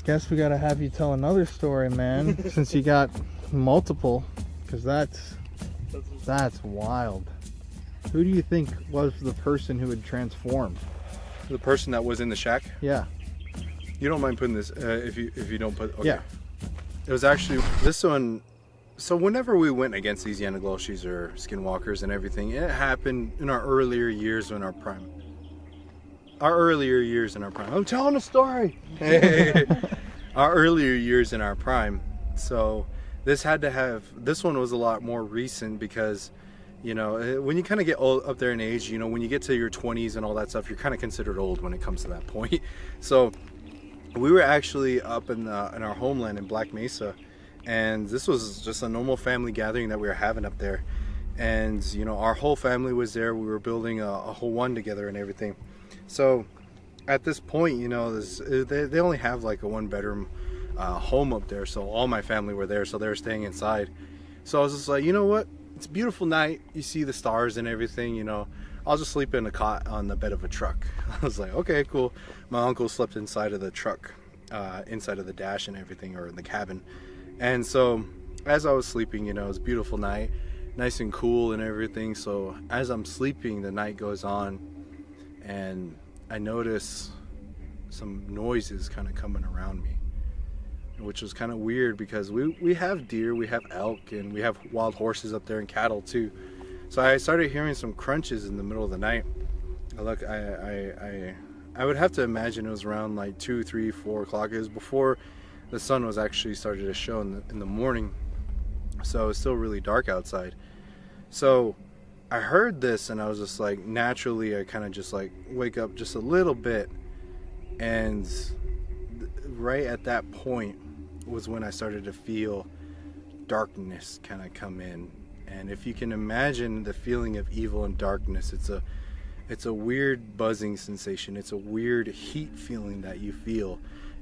guess we gotta have you tell another story, man, since you got multiple, because that's wild. Who do you think was the person who had transformed? The person that was in the shack. Yeah. You don't mind putting this if you don't put. Okay. Yeah. It was actually this one. So whenever we went against these Yanagloshis or Skinwalkers and everything, it happened in our earlier years in our prime. I'm telling a story. Our earlier years in our prime. So this one was a lot more recent, because when you kind of get old up there in age, when you get to your 20s and all that stuff, you're kind of considered old when it comes to that point. So we were actually up in our homeland in Black Mesa, and this was just a normal family gathering that we were having up there. And our whole family was there. We were building a whole one together and everything. So at this point, they only have like a 1-bedroom home up there, so all my family were there, so they were staying inside. So I was just like, you know what, it's a beautiful night, you see the stars and everything, I'll just sleep in a cot on the bed of a truck. I was like, okay, cool. My uncle slept inside of the truck, inside of the dash and everything, or in the cabin. And so as I was sleeping, it was a beautiful night, nice and cool and everything. So as I'm sleeping, the night goes on, and I notice some noises kind of coming around me, which was kind of weird, because we have deer, we have elk, and we have wild horses up there, and cattle too. So I started hearing some crunches in the middle of the night. I would have to imagine it was around like 2, 3, 4 o'clock. It was before the sun was actually started to show in the morning, so it's still really dark outside. So I heard this, and I was just like, naturally I kind of just like wake up just a little bit, and right at that point was when I started to feel darkness kind of come in. And if you can imagine the feeling of evil and darkness, It's a weird buzzing sensation. It's a weird heat feeling that you feel.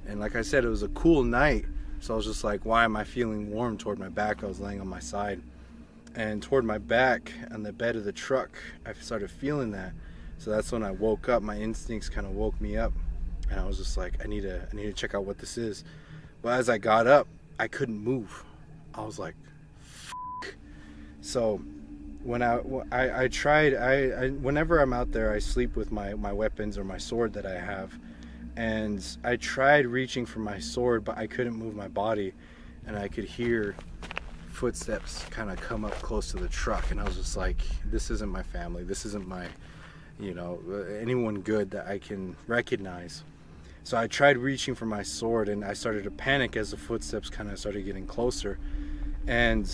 And like I said, it was a cool night. So I was just like, why am I feeling warm toward my back? I was laying on my side. And toward my back on the bed of the truck, I started feeling that. So that's when I woke up. My instincts kind of woke me up. And I was just like, I need to check out what this is. But as I got up, I couldn't move. I was like, F***. So when I tried, whenever I'm out there, I sleep with my weapons or my sword that I have. And I tried reaching for my sword, but I couldn't move my body. And I could hear footsteps kind of come up close to the truck. And I was just like, this isn't my family. This isn't my, you know, anyone good that I can recognize. So I tried reaching for my sword, and I started to panic as the footsteps kind of started getting closer. And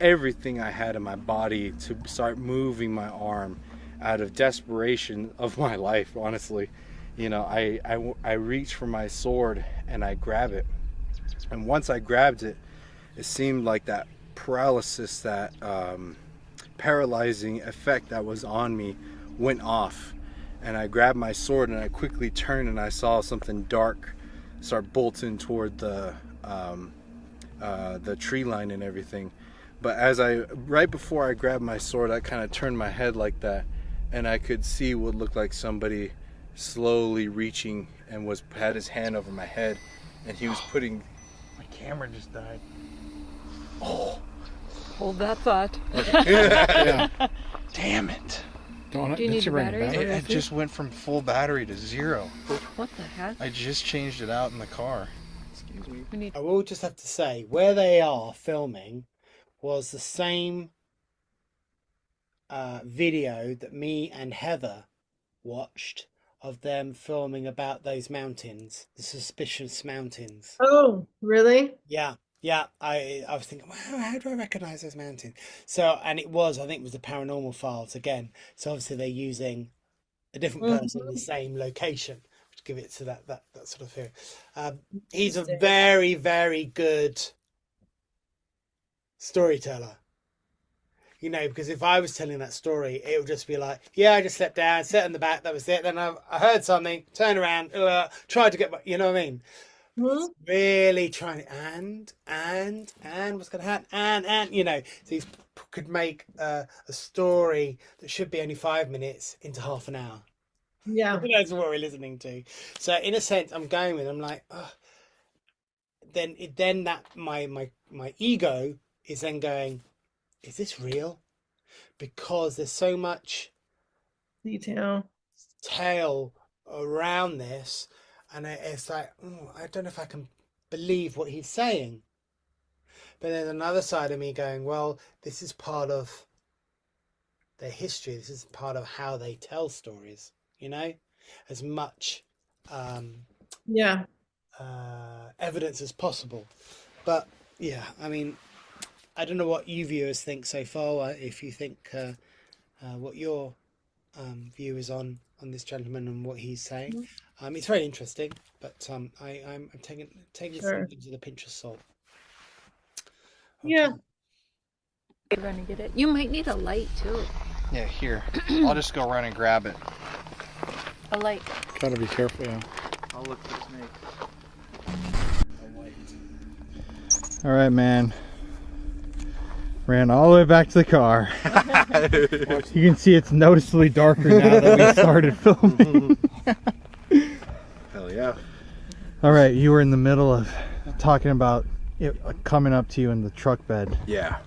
everything I had in my body to start moving my arm out of desperation of my life, honestly. You know, I reached for my sword and I grab it. And once I grabbed it, it seemed like that paralysis, that paralyzing effect that was on me went off. And I grabbed my sword and I quickly turned and I saw something dark start bolting toward the tree line and everything. But right before I grabbed my sword, I kind of turned my head like that, and I could see what looked like somebody slowly reaching and had his hand over my head, and he was putting. My camera just died. Oh, Hold that thought. Yeah. Damn it. Do you need a battery? It just went from full battery to 0. What the heck? I just changed it out in the car. excuse me. We need. I will just have to say, where they are filming was the same video that me and Heather watched of them filming about those mountains, the suspicious mountains. Oh, really? Yeah. I was thinking, wow, how do I recognize those mountains? So, and it was, I think it was the Paranormal Files again. So obviously they're using a different person in the same location, which give it to that sort of feeling. He's a very, very good storyteller. You know, because if I was telling that story, it would just be like, yeah, I just slept down, sat in the back, that was it. Then I heard something, turned around, tried to get, you know what I mean? It's really trying and what's going to happen and you know, so he could make a story that should be only 5 minutes into half an hour. Yeah. That's what we're listening to. So in a sense, I'm going with, I'm like, oh. Then that my ego is then going, is this real? Because there's so much Detail. tale around this. And it's like, I don't know if I can believe what he's saying. But there's another side of me going, well, this is part of their history. This is part of how they tell stories, you know, as much evidence as possible. But yeah, I mean, I don't know what you viewers think so far. If you think what your view is on this gentleman and what he's saying. It's very interesting, but I'm taking Sure. things with a pinch of salt. Yeah. You're gonna get it. You might need a light too. Yeah, here. I'll just go run and grab it. A light. Gotta be careful, yeah. I'll look for snakes. All right, man. Ran all the way back to the car. You can see it's noticeably darker now that we started filming. Hell yeah. All right, you were in the middle of talking about it coming up to you in the truck bed. Yeah.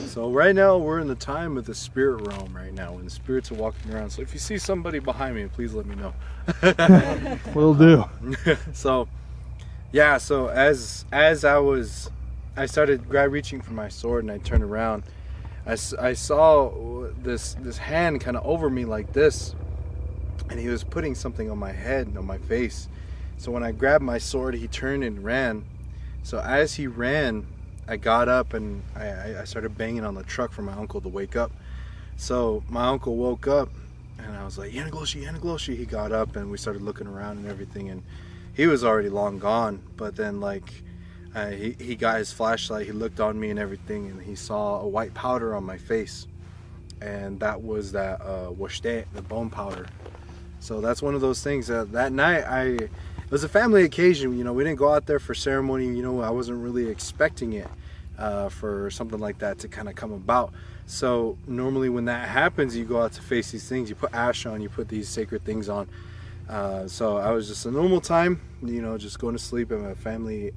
So right now we're in the time of the spirit realm right now, when the spirits are walking around. So if you see somebody behind me, please let me know. Will do. So yeah, so as I started reaching for my sword and I turned around, I saw this hand kind of over me like this, and he was putting something on my head and on my face. So when I grabbed my sword, he turned and ran. So as he ran, I got up and I started banging on the truck for my uncle to wake up. So my uncle woke up and I was like, Yanagloshi. He got up and we started looking around and everything, and he was already long gone. But then like he got his flashlight, he looked on me and everything, and he saw a white powder on my face. and that was that washte, the bone powder. So that's one of those things that night it was a family occasion. You know, we didn't go out there for ceremony. You know, I wasn't really expecting it for something like that to kind of come about. So normally when that happens, you go out to face these things, you put ash on, you put these sacred things on. So I was just a normal time, you know, just going to sleep at a family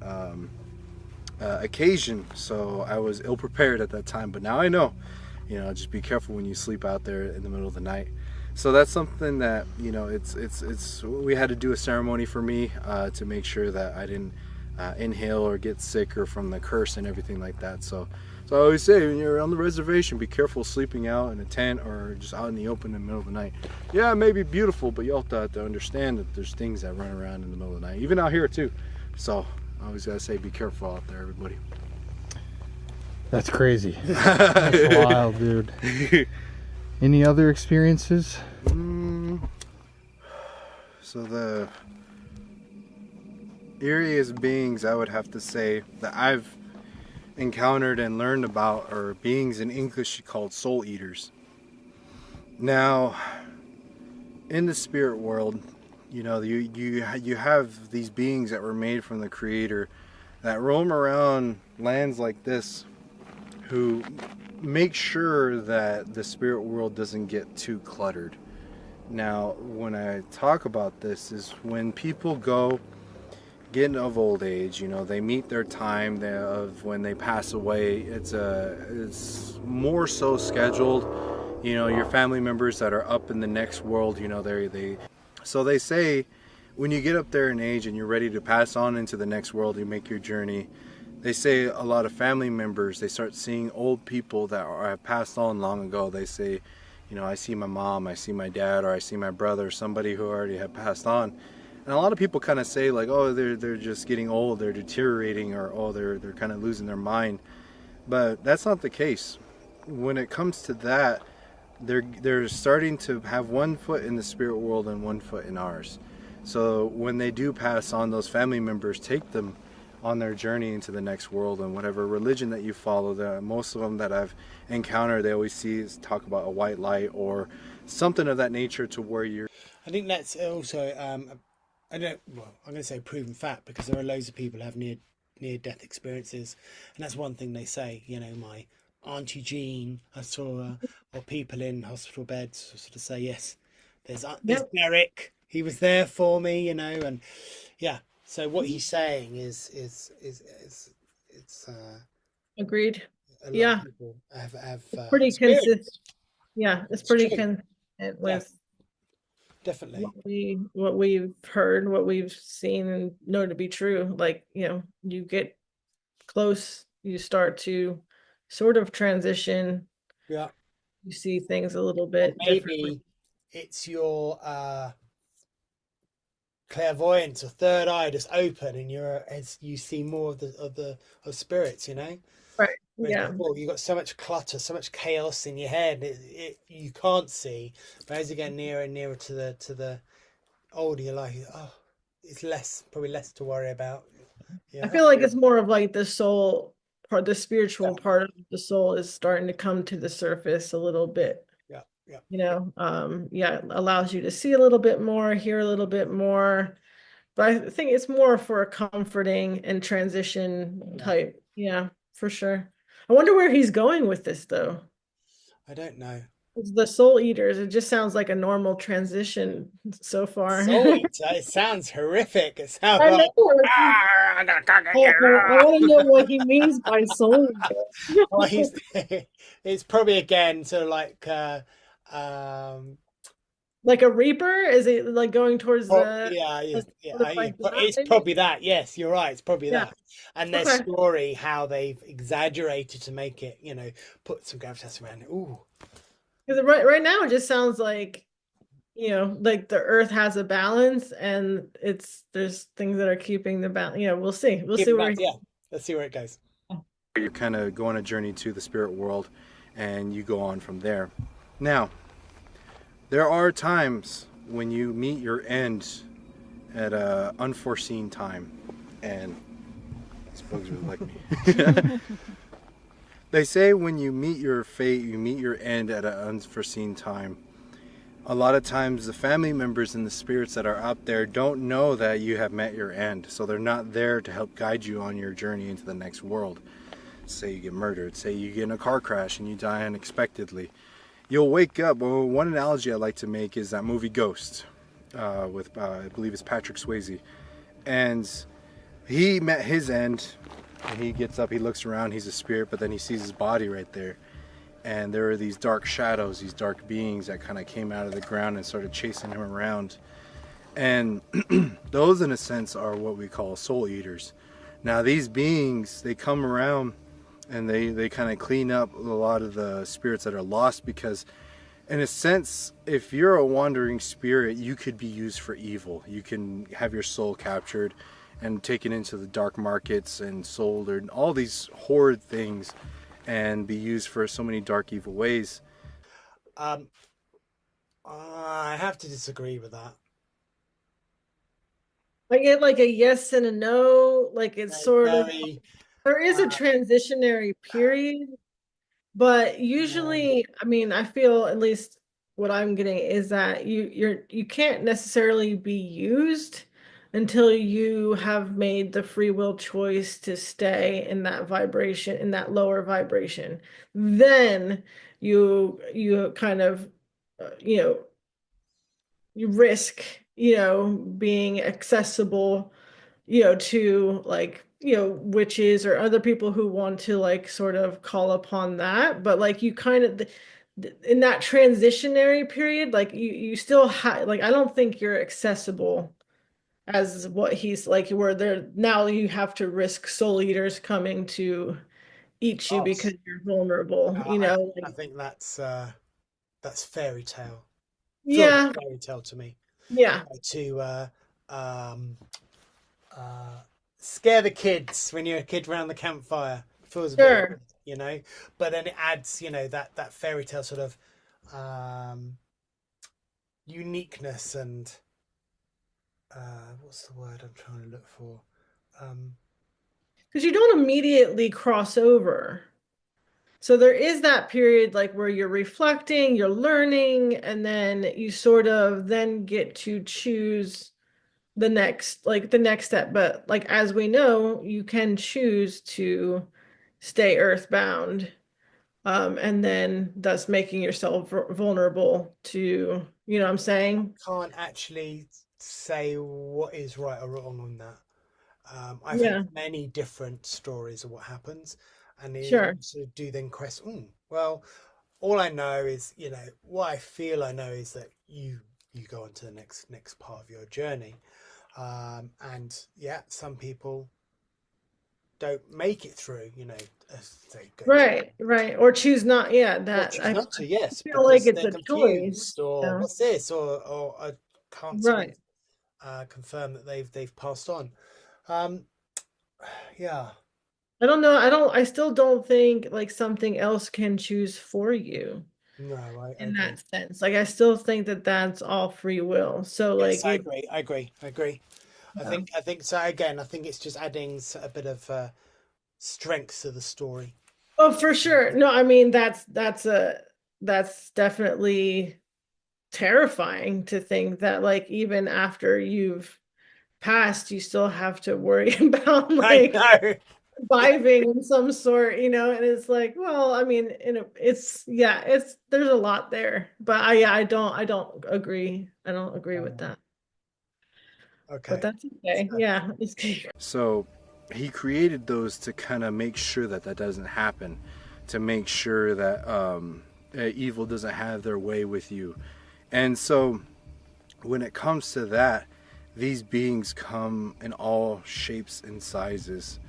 occasion. So I was ill prepared at that time, but now I know, you know, just be careful when you sleep out there in the middle of the night. So that's something that, you know, we had to do a ceremony for me to make sure that I didn't inhale or get sick or from the curse and everything like that. So I always say, when you're on the reservation, be careful sleeping out in a tent or just out in the open in the middle of the night. Yeah, it may be beautiful, but you also have to understand that there's things that run around in the middle of the night, even out here too. So I always gotta say, be careful out there, everybody. That's crazy. That's wild, dude. Any other experiences? So the eeriest beings I would have to say that I've encountered and learned about are beings in English called soul eaters. Now, in the spirit world, you know, you have these beings that were made from the Creator that roam around lands like this, who make sure that the spirit world doesn't get too cluttered. Now, when I talk about this is when people go getting of old age, you know, they meet their time of when they pass away. It's more so scheduled. You know, your family members that are up in the next world, you know, so they say when you get up there in age and you're ready to pass on into the next world, you make your journey. They say a lot of family members, they start seeing old people that have passed on long ago. They say, you know, I see my mom, I see my dad, or I see my brother, somebody who already had passed on. And a lot of people kind of say like, oh, they're just getting old, they're deteriorating, or oh, they're kind of losing their mind. But that's not the case. When it comes to that, they're starting to have one foot in the spirit world and one foot in ours. So when they do pass on, those family members take them on their journey into the next world, and whatever religion that you follow, most of them that I've encountered, they always talk about a white light or something of that nature, to where you're. I think that's also I'm going to say proven fact, because there are loads of people who have near death experiences, and that's one thing they say. You know, my Auntie Jean, I saw her, or people in hospital beds sort of say, yes, there's Derek, he was there for me, you know, and yeah. So what he's saying is Agreed. a lot Yeah. of people have Pretty experienced. consistent. Yeah, it's pretty true. consistent with Definitely. what we've heard, what we've seen and know to be true. Like, you know, you get close, you start to sort of transition. Yeah. You see things a little bit differently. Maybe it's your clairvoyance or third eye just open, and as you see more of spirits, you know. Right. Whereas Yeah. before, you've got so much clutter, so much chaos in your head, you can't see. But as you get nearer and nearer to the older, you're like, oh, it's probably less to worry about. Yeah. I feel like it's more of like the soul part, the spiritual part of the soul is starting to come to the surface a little bit. Yeah. Yeah. You know, it allows you to see a little bit more, hear a little bit more. But I think it's more for a comforting and transition type. Yeah, for sure. I wonder where he's going with this, though. I don't know. It's the soul eaters. It just sounds like a normal transition so far. Soul eater, it sounds horrific. It sounds I like, know. I want to know what he means by soul eater. well, it's probably again sort of like like a reaper. Is it like going towards the? it's probably that. Yes, you're right. It's probably that. And their story, how they've exaggerated to make it, you know, put some gravitas around it. Ooh. Because right now it just sounds like, you know, like the earth has a balance, and there's things that are keeping the balance. You know, we'll see. Let's see where it goes. You kind of go on a journey to the spirit world, and you go on from there. Now, there are times when you meet your end at an unforeseen time, and these bugs really like me. They say when you meet your fate, you meet your end at an unforeseen time. A lot of times the family members and the spirits that are out there don't know that you have met your end, so they're not there to help guide you on your journey into the next world. Say you get murdered, say you get in a car crash and you die unexpectedly. You'll wake up. Well, one analogy I like to make is that movie Ghost, with I believe it's Patrick Swayze. And he met his end, and he gets up, he looks around, he's a spirit, but then he sees his body right there. And there are these dark shadows, these dark beings that kind of came out of the ground and started chasing him around. And those, in a sense, are what we call soul eaters. Now, these beings, they come around and they kind of clean up a lot of the spirits that are lost, because in a sense, if you're a wandering spirit, you could be used for evil. You can have your soul captured and taken into the dark markets and sold, or all these horrid things, and be used for so many dark, evil ways. I have to disagree with that. I get like a yes and a no. Like it's sort of, Very, there is a transitionary period, but usually, I mean, I feel at least what I'm getting is that you can't necessarily be used until you have made the free will choice to stay in that vibration, in that lower vibration. Then you kind of you know, you risk, being accessible, to like, witches or other people who want to like sort of call upon that. But like you kind of in that transitionary period, like you still have, like, I don't think you're accessible as what he's like, where there now you have to risk soul eaters coming to eat you oh, because you're vulnerable, I like, think that's fairy tale. Feels yeah, like fairy tale to me. yeah, To um, scare the kids when you're a kid around the campfire. Feels a bit, sure. but then it adds, that fairy tale sort of uniqueness and what's the word I'm trying to look for? Because you don't immediately cross over. So there is that period like where you're reflecting, you're learning, and then you sort of then get to choose the next step. But like as we know, you can choose to stay earthbound, and then thus making yourself vulnerable to, you know what I'm saying? Can't actually say what is right or wrong on that. I've Yeah, had many different stories of what happens, and they sure. sort of do then question. Well, all I know is, what I feel I know is that you go on to the next part of your journey, and yeah, some people don't make it through. As they go to, Right, right. Or choose not, yeah, or that choose not to. Yes, feel like because it's they're a choice. confused, or Yeah. what's this, or I can't sort Right. of confirm that they've passed on. Um, yeah. I still don't think like something else can choose for you No, I in agree. that sense. Like I still think that that's all free will. So Yes, like I you, agree. I agree. I agree. yeah. I think so. Again, I think it's just adding a bit of strength to the story. Oh, for sure. No, I mean that's definitely terrifying to think that like even after you've passed, you still have to worry about I like know. surviving in some sort, and it's like, well, I mean, it's yeah, there's a lot there, but I don't agree. I don't agree with that. But Okay. that's okay. Yeah. So he created those to kind of make sure that that doesn't happen, to make sure that evil doesn't have their way with you. And so when it comes to that, these beings come in all shapes and sizes.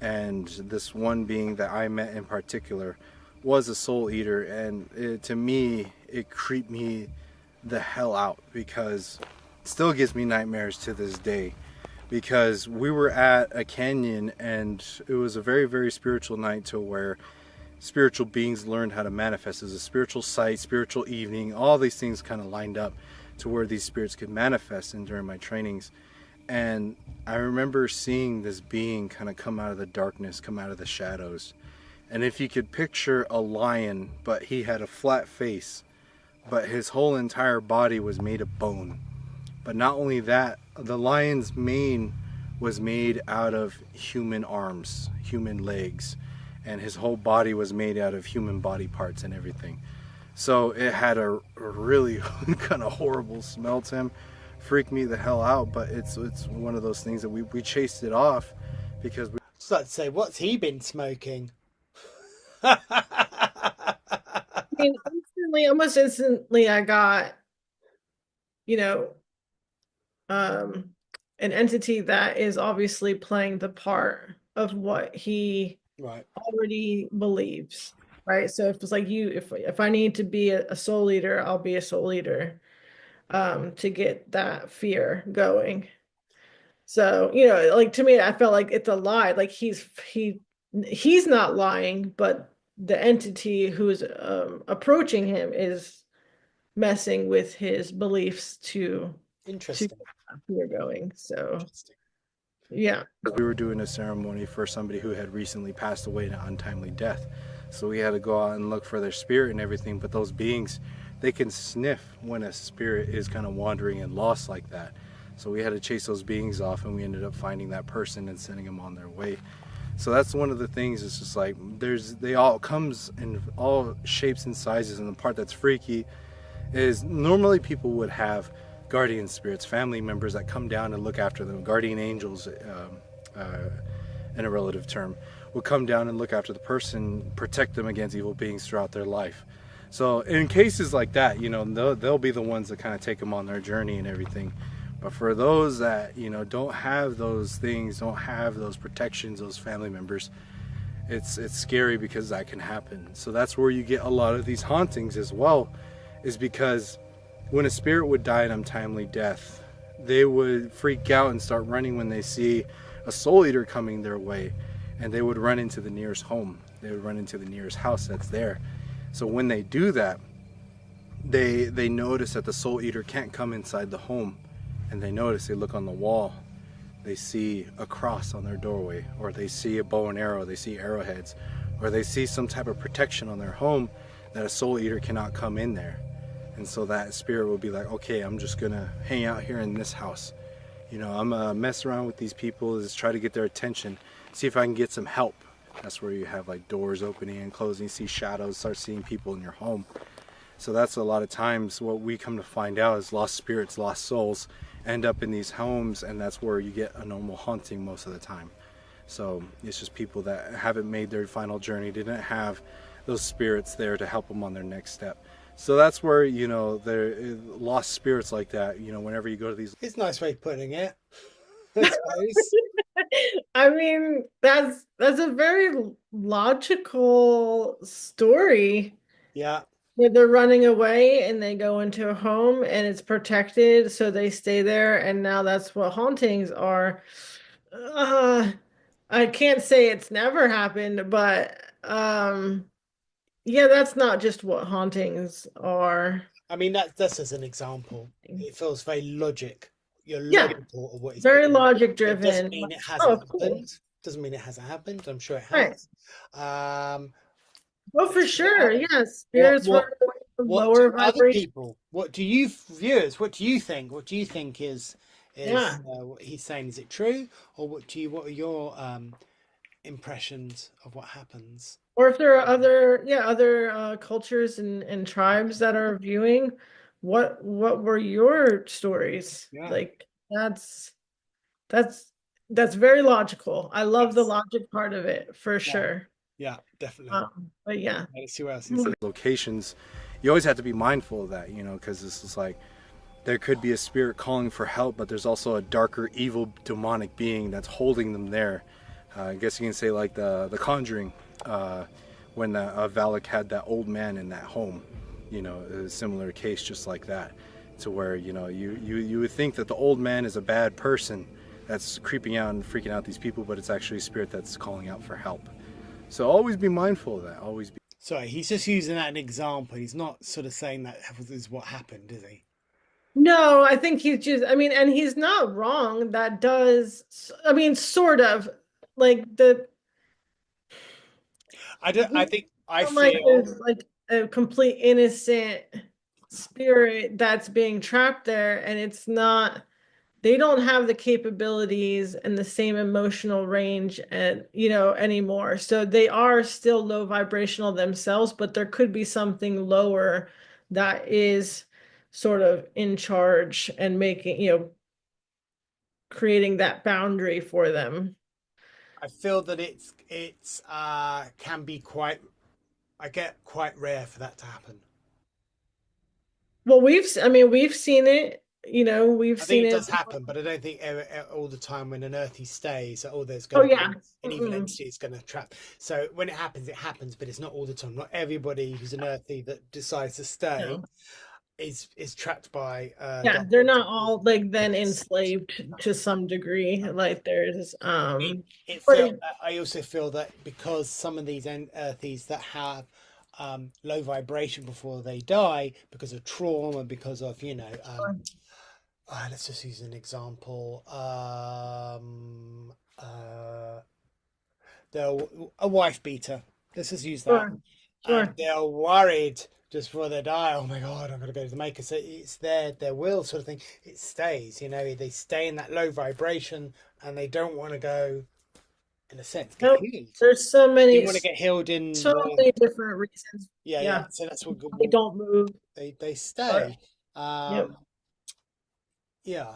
And this one being that I met in particular was a soul eater, and to me it creeped me the hell out, because it still gives me nightmares to this day. Because we were at a canyon, and it was a very, very spiritual night, to where spiritual beings learned how to manifest. It was a spiritual site, spiritual evening, all these things kind of lined up to where these spirits could manifest in during my trainings. And I remember seeing this being kind of come out of the darkness, come out of the shadows, And if you could picture a lion, but he had a flat face, but his whole entire body was made of bone. But not only that, the lion's mane was made out of human arms, human legs, and his whole body was made out of human body parts and everything. So it had a really kind of horrible smell to him. Freaked me the hell out, but it's one of those things that we chased it off because we So I'd say, what's he been smoking? I mean, almost instantly, I got, you know, an entity that is obviously playing the part of what he Right. already believes, right? So if it's like if I need to be a soul eater, I'll be a soul eater, to get that fear going. So, like, to me, I felt like it's a lie. Like he's not lying, but the entity who's approaching him is messing with his beliefs to Interesting. get that fear going. So Interesting. yeah. we were doing a ceremony for somebody who had recently passed away in an untimely death. So we had to go out and look for their spirit and everything, but those beings, they can sniff when a spirit is kind of wandering and lost like that. So we had to chase those beings off, and we ended up finding that person and sending them on their way. So that's one of the things. It's just like they all comes in all shapes and sizes, and the part that's freaky is normally people would have guardian spirits, family members that come down and look after them. Guardian angels, in a relative term, will come down and look after the person, protect them against evil beings throughout their life. So in cases like that, they'll be the ones that kind of take them on their journey and everything. But for those that, don't have those things, don't have those protections, those family members, it's scary because that can happen. So that's where you get a lot of these hauntings as well, is because when a spirit would die an untimely death, they would freak out and start running when they see a soul eater coming their way, and they would run into the nearest home. They would run into the nearest house that's there. So when they do that, they notice that the soul eater can't come inside the home, and they look on the wall, they see a cross on their doorway, or they see a bow and arrow, they see arrowheads, or they see some type of protection on their home that a soul eater cannot come in there. And so that spirit will be like, okay, I'm just gonna hang out here in this house. I'm gonna mess around with these people, just try to get their attention, see if I can get some help. That's where you have like doors opening and closing, see shadows, start seeing people in your home. So that's a lot of times what we come to find out is lost spirits, lost souls end up in these homes, and that's where you get a normal haunting most of the time. So it's just people that haven't made their final journey, didn't have those spirits there to help them on their next step. So that's where, there lost spirits like that, whenever you go to these. It's a nice way of putting it, I suppose. I mean, that's a very logical story. Yeah. Where they're running away and they go into a home and it's protected, so they stay there, and now that's what hauntings are. I can't say it's never happened, but yeah, that's not just what hauntings are. I mean, that's as an example. It feels very logic. You're Yeah. logical of what is Very going on. logic It driven. doesn't mean it hasn't happened. Doesn't mean it hasn't happened. I'm sure it has. Well, for sure, yes. Spirits what- run away from What lower do other vibration. people? What do you viewers? What do you think? What do you think is Yeah. what he's saying? Is it true, or what are your impressions of what happens? Or if there are other cultures and tribes that are viewing, what were your stories? Yeah. Like that's very logical. I love the logic part of it for sure. Yeah, definitely. But yeah. Let's see what else he says. Locations, you always have to be mindful of that, because this is like, there could be a spirit calling for help, but there's also a darker, evil, demonic being that's holding them there. I guess you can say like the Conjuring, when Valak had that old man in that home, a similar case just like that, to where, you would think that the old man is a bad person that's creeping out and freaking out these people, but it's actually a spirit that's calling out for help. So always be mindful of that. Always be. Sorry, he's just using that as an example. He's not sort of saying that is what happened, is he? No, I think he's just, and he's not wrong. That does, sort of like I don't. I think I Not like feel. there's like a complete innocent spirit that's being trapped there, and it's not. They don't have the capabilities and the same emotional range and anymore. So they are still low vibrational themselves, but there could be something lower that is sort of in charge and making, creating that boundary for them. I feel that it's can be quite. I get quite rare for that to happen. Well, we've seen it, we've I think seen it it. does happen, but I don't think all the time when an earthy stays, there's Oh going to yeah. be an evil Mm-mm. entity is going to trap. So when it happens, but it's not all the time. Not everybody who's an earthy that decides to stay No. is trapped by. Yeah, they're not all like then enslaved to some degree. Like there's It but feel. I also feel that because some of these earthies that have low vibration before they die because of trauma, because of let's just use an example. They're a wife beater. Let's just use that. sure. They're worried just before they die. Oh my God, I'm going to go to the maker. So it's their will sort of thing. It stays, they stay in that low vibration and they don't want to go, in a sense, get Nope. healed. There's so They many want to get healed in so many different reasons. yeah. So that's what They don't move. they stay. Yep. Yeah.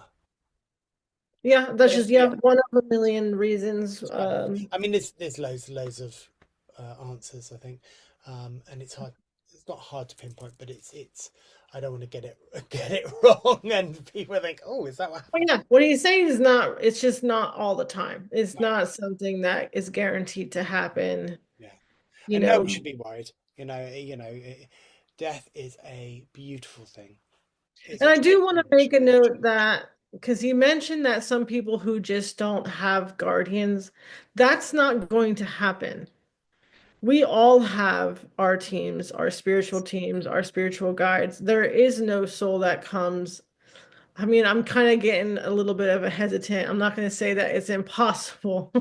Yeah, that's just Yeah. one of a million reasons. I mean, there's loads of answers, I think, and it's hard. It's not hard to pinpoint, but it's. I don't want to get it wrong, and people think, "Oh, is that what happened?" Yeah, what he's saying is not. It's just not all the time. It's not something that is guaranteed to happen. Yeah, You and know, no one should be worried. Death is a beautiful thing. and I do want to make a note that because you mentioned that some people who just don't have guardians, that's not going to happen. We all have our teams, our spiritual teams, our spiritual guides. There is no soul that comes. I mean, I'm kind of getting a little bit of a hesitant. I'm not going to say that it's impossible,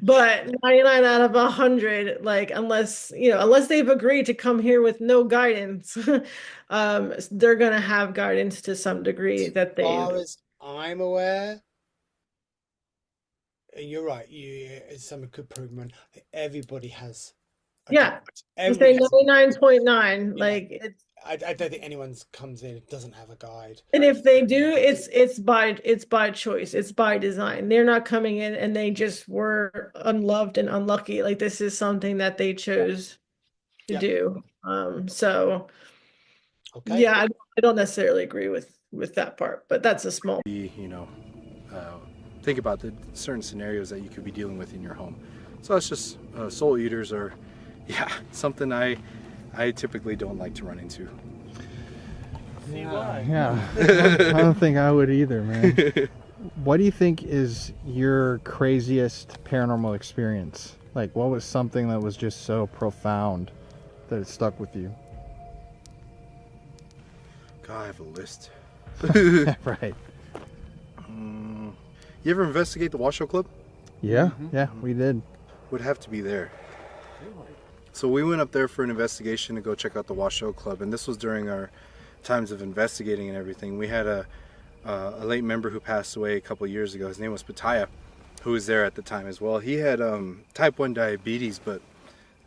but 99 out of 100, like unless they've agreed to come here with no guidance, they're going to have guidance to some degree that As far as I'm aware, and you're right. Someone could prove me. Everybody has. Yeah, you say 99.9. Like it's. I don't think anyone comes in doesn't have a guide. And if they do, it's by choice. It's by design. They're not coming in and they just were unloved and unlucky. Like this is something that they chose to do. So okay. Yeah, I don't necessarily agree with that part, but that's a small. Think about the certain scenarios that you could be dealing with in your home. So it's just soul eaters are, something I typically don't like to run into. Yeah. I don't think I would either, man. What do you think is your craziest paranormal experience? Like, what was something that was just so profound that it stuck with you? God, I have a list. Right. You ever investigate the Washoe Club? Yeah, yeah, we did. Would have to be there. So we went up there for an investigation to go check out the Washoe Club, and this was during our times of investigating and everything. We had a late member who passed away a couple years ago. His name was Pataya, who was there at the time as well. He had type 1 diabetes, but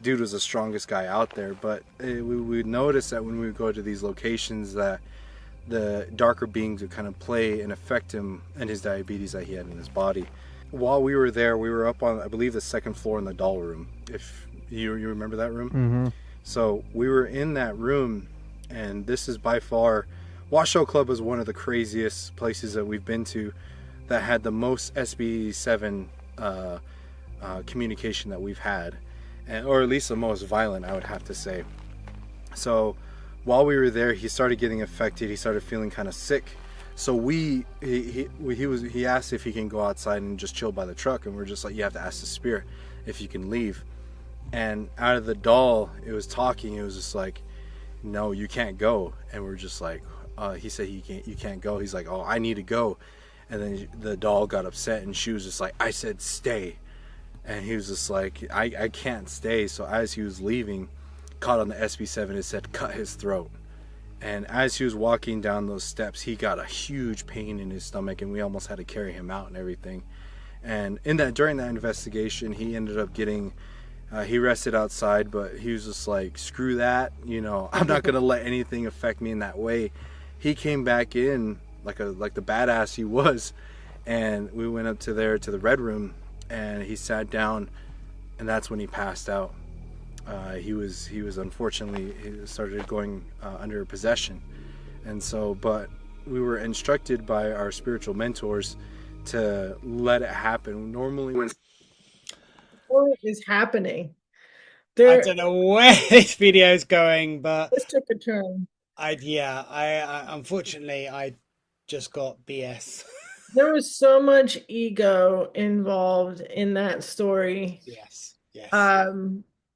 dude was the strongest guy out there. But we noticed that when we would go to these locations that the darker beings would kind of play and affect him and his diabetes that he had in his body. While we were there, we were up on, I believe, the second floor in the doll room. If you remember that room? Mm-hmm. So we were in that room, and this is by far, Washoe Club was one of the craziest places that we've been to that had the most SB7 communication that we've had, or at least the most violent, I would have to say. So while we were there, he started getting affected. He started feeling kind of sick. So he asked if he can go outside and just chill by the truck, and we're just like, you have to ask the spirit if you can leave. And out of the doll, it was talking. It was just like, no, you can't go. And we're just like, he said you can't go. He's like, oh, I need to go. And then the doll got upset, and she was just like, I said stay. And he was just like, I can't stay. So as he was leaving, caught on the SB7, it said cut his throat. And as he was walking down those steps, he got a huge pain in his stomach, and we almost had to carry him out and everything. And during that investigation, he ended up getting, he rested outside, but he was just like, screw that, you know, I'm not gonna let anything affect me in that way. He came back in like the badass he was, and we went up to the red room, and he sat down, and that's when he passed out. He was unfortunately, he started going under possession. And so, but we were instructed by our spiritual mentors to let it happen. Normally when What is happening? I There, don't know where this video is going, but this took a turn. I unfortunately I just got BS. There was so much ego involved in that story. Yes, yes.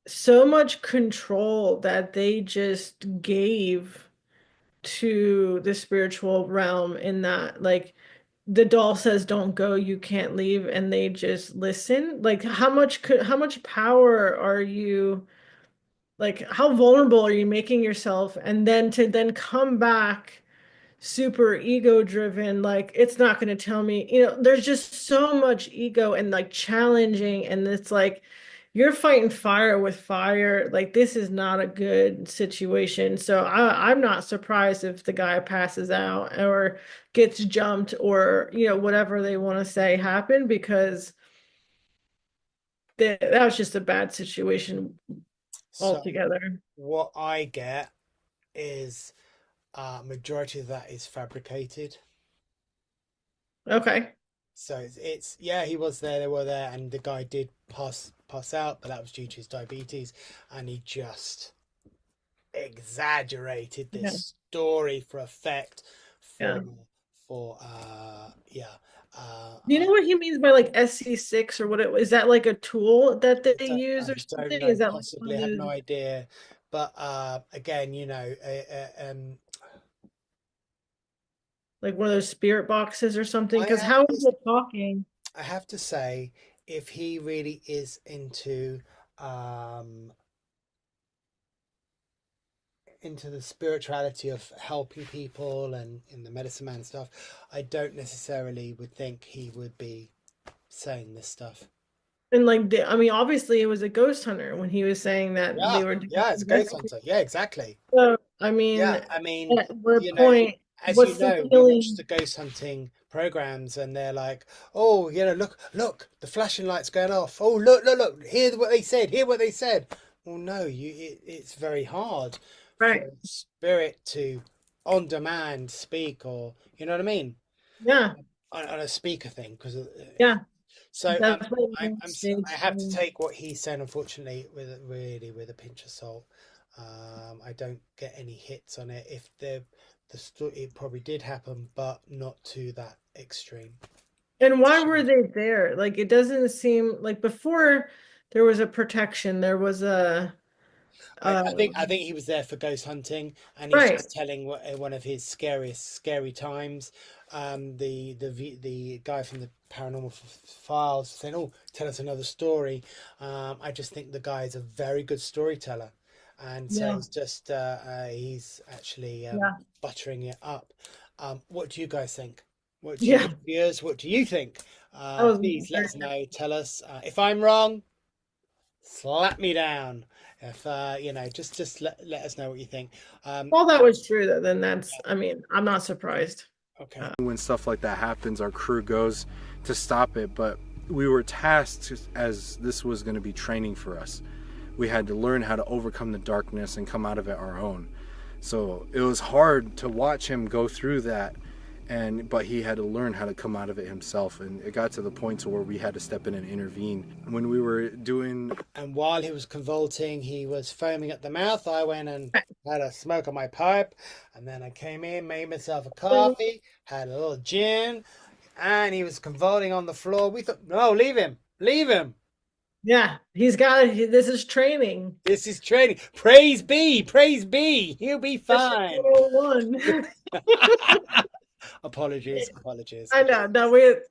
So much control that they just gave to the spiritual realm in that, like, the doll says don't go, you can't leave, and they just listen. Like, how much power are you, like, how vulnerable are you making yourself? And then to then come back super ego driven, like, it's not going to tell me, there's just so much ego and like challenging, and it's like you're fighting fire with fire. Like, this is not a good situation. So I'm not surprised if the guy passes out or gets jumped or whatever they want to say happened, because that was just a bad situation So altogether. what I get is majority of that is fabricated. Okay. So it's yeah, he was there, they were there, and the guy did pass out, but that was due to his diabetes, and he just exaggerated this Yeah. story for effect. Yeah. Do you know what he means by like SC6 or what it is? That like a tool that they use or something? Don't Is that possibly, like have no idea. But again, like one of those spirit boxes or something? I Because have how to is it talking? I have to say, if he really is into the spirituality of helping people and in the medicine man stuff, I don't necessarily would think he would be saying this stuff. And like, I mean, obviously it was a ghost hunter when he was saying that they were doing Yeah, it's a ghost hunter. Yeah, exactly. So, I mean, Yeah, I mean, at what you know, point, as what's you the know, we watch feeling? the ghost hunting programs, and they're like, "Oh, look, the flashing light's going off. Oh, look, hear what they said. Hear what they said." Well, no, it's very hard Right. for spirit to on demand speak, or you know what I mean, Yeah. on a speaker thing, because Yeah. so That's what I have to take what he's saying, unfortunately, with a pinch of salt. I don't get any hits on it. If the story, it probably did happen, but not to that extreme. And why were they there? Like, it doesn't seem like before there was a protection, there was a I think he was there for ghost hunting, and he's right. just telling one of his scary times. The guy from the Paranormal Files saying, "Oh, tell us another story." I just think the guy is a very good storyteller, and so Yeah. it's just he's actually buttering it up. What do you guys think? What do you viewers? What do you think? Please let us know. Tell us if I'm wrong. Slap me down. If just let us know what you think. All that was true though, then that's, I mean, I'm not surprised. Okay. When stuff like that happens, our crew goes to stop it, but we were tasked as this was going to be training for us. We had to learn how to overcome the darkness and come out of it our own. So it was hard to watch him go through that, but he had to learn how to come out of it himself, and it got to the point to where we had to step in and intervene. When we were doing, and while he was convulsing, he was foaming at the mouth, I went and had a smoke on my pipe, and then I came in, made myself a coffee, had a little gin, and he was convulsing on the floor. We thought, no, leave him. Yeah, this is training. This is training. Praise be, he'll be fine. Apologies. I know. No, if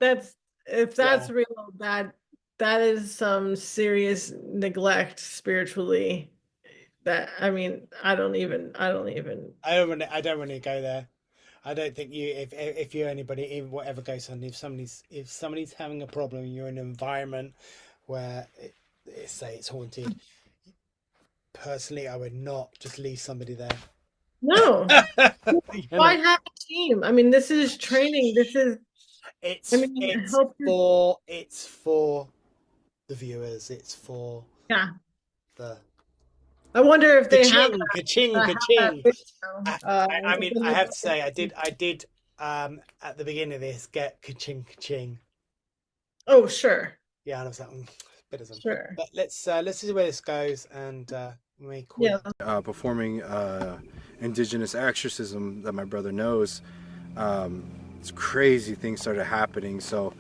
that's real, that is some serious neglect spiritually. That I mean, I don't even. I don't want to go there. I don't think you, if you're anybody, even whatever goes on, if somebody's having a problem, you're in an environment where say it's haunted. Personally, I would not just leave somebody there. No. You Why know, have a team? I mean, this is training. This is. I mean, help. it's for the viewers. It's for Yeah. the I wonder if they have ka-ching, ka-ching, have that ka-ching. video. I mean, I have to say, I did at the beginning of this get ka-ching, ka-ching. Oh, sure. Yeah, and I was like, bit of them. Sure. But let's see where this goes, and we call Yeah. Performing indigenous exorcism that my brother knows. It's crazy things started happening. So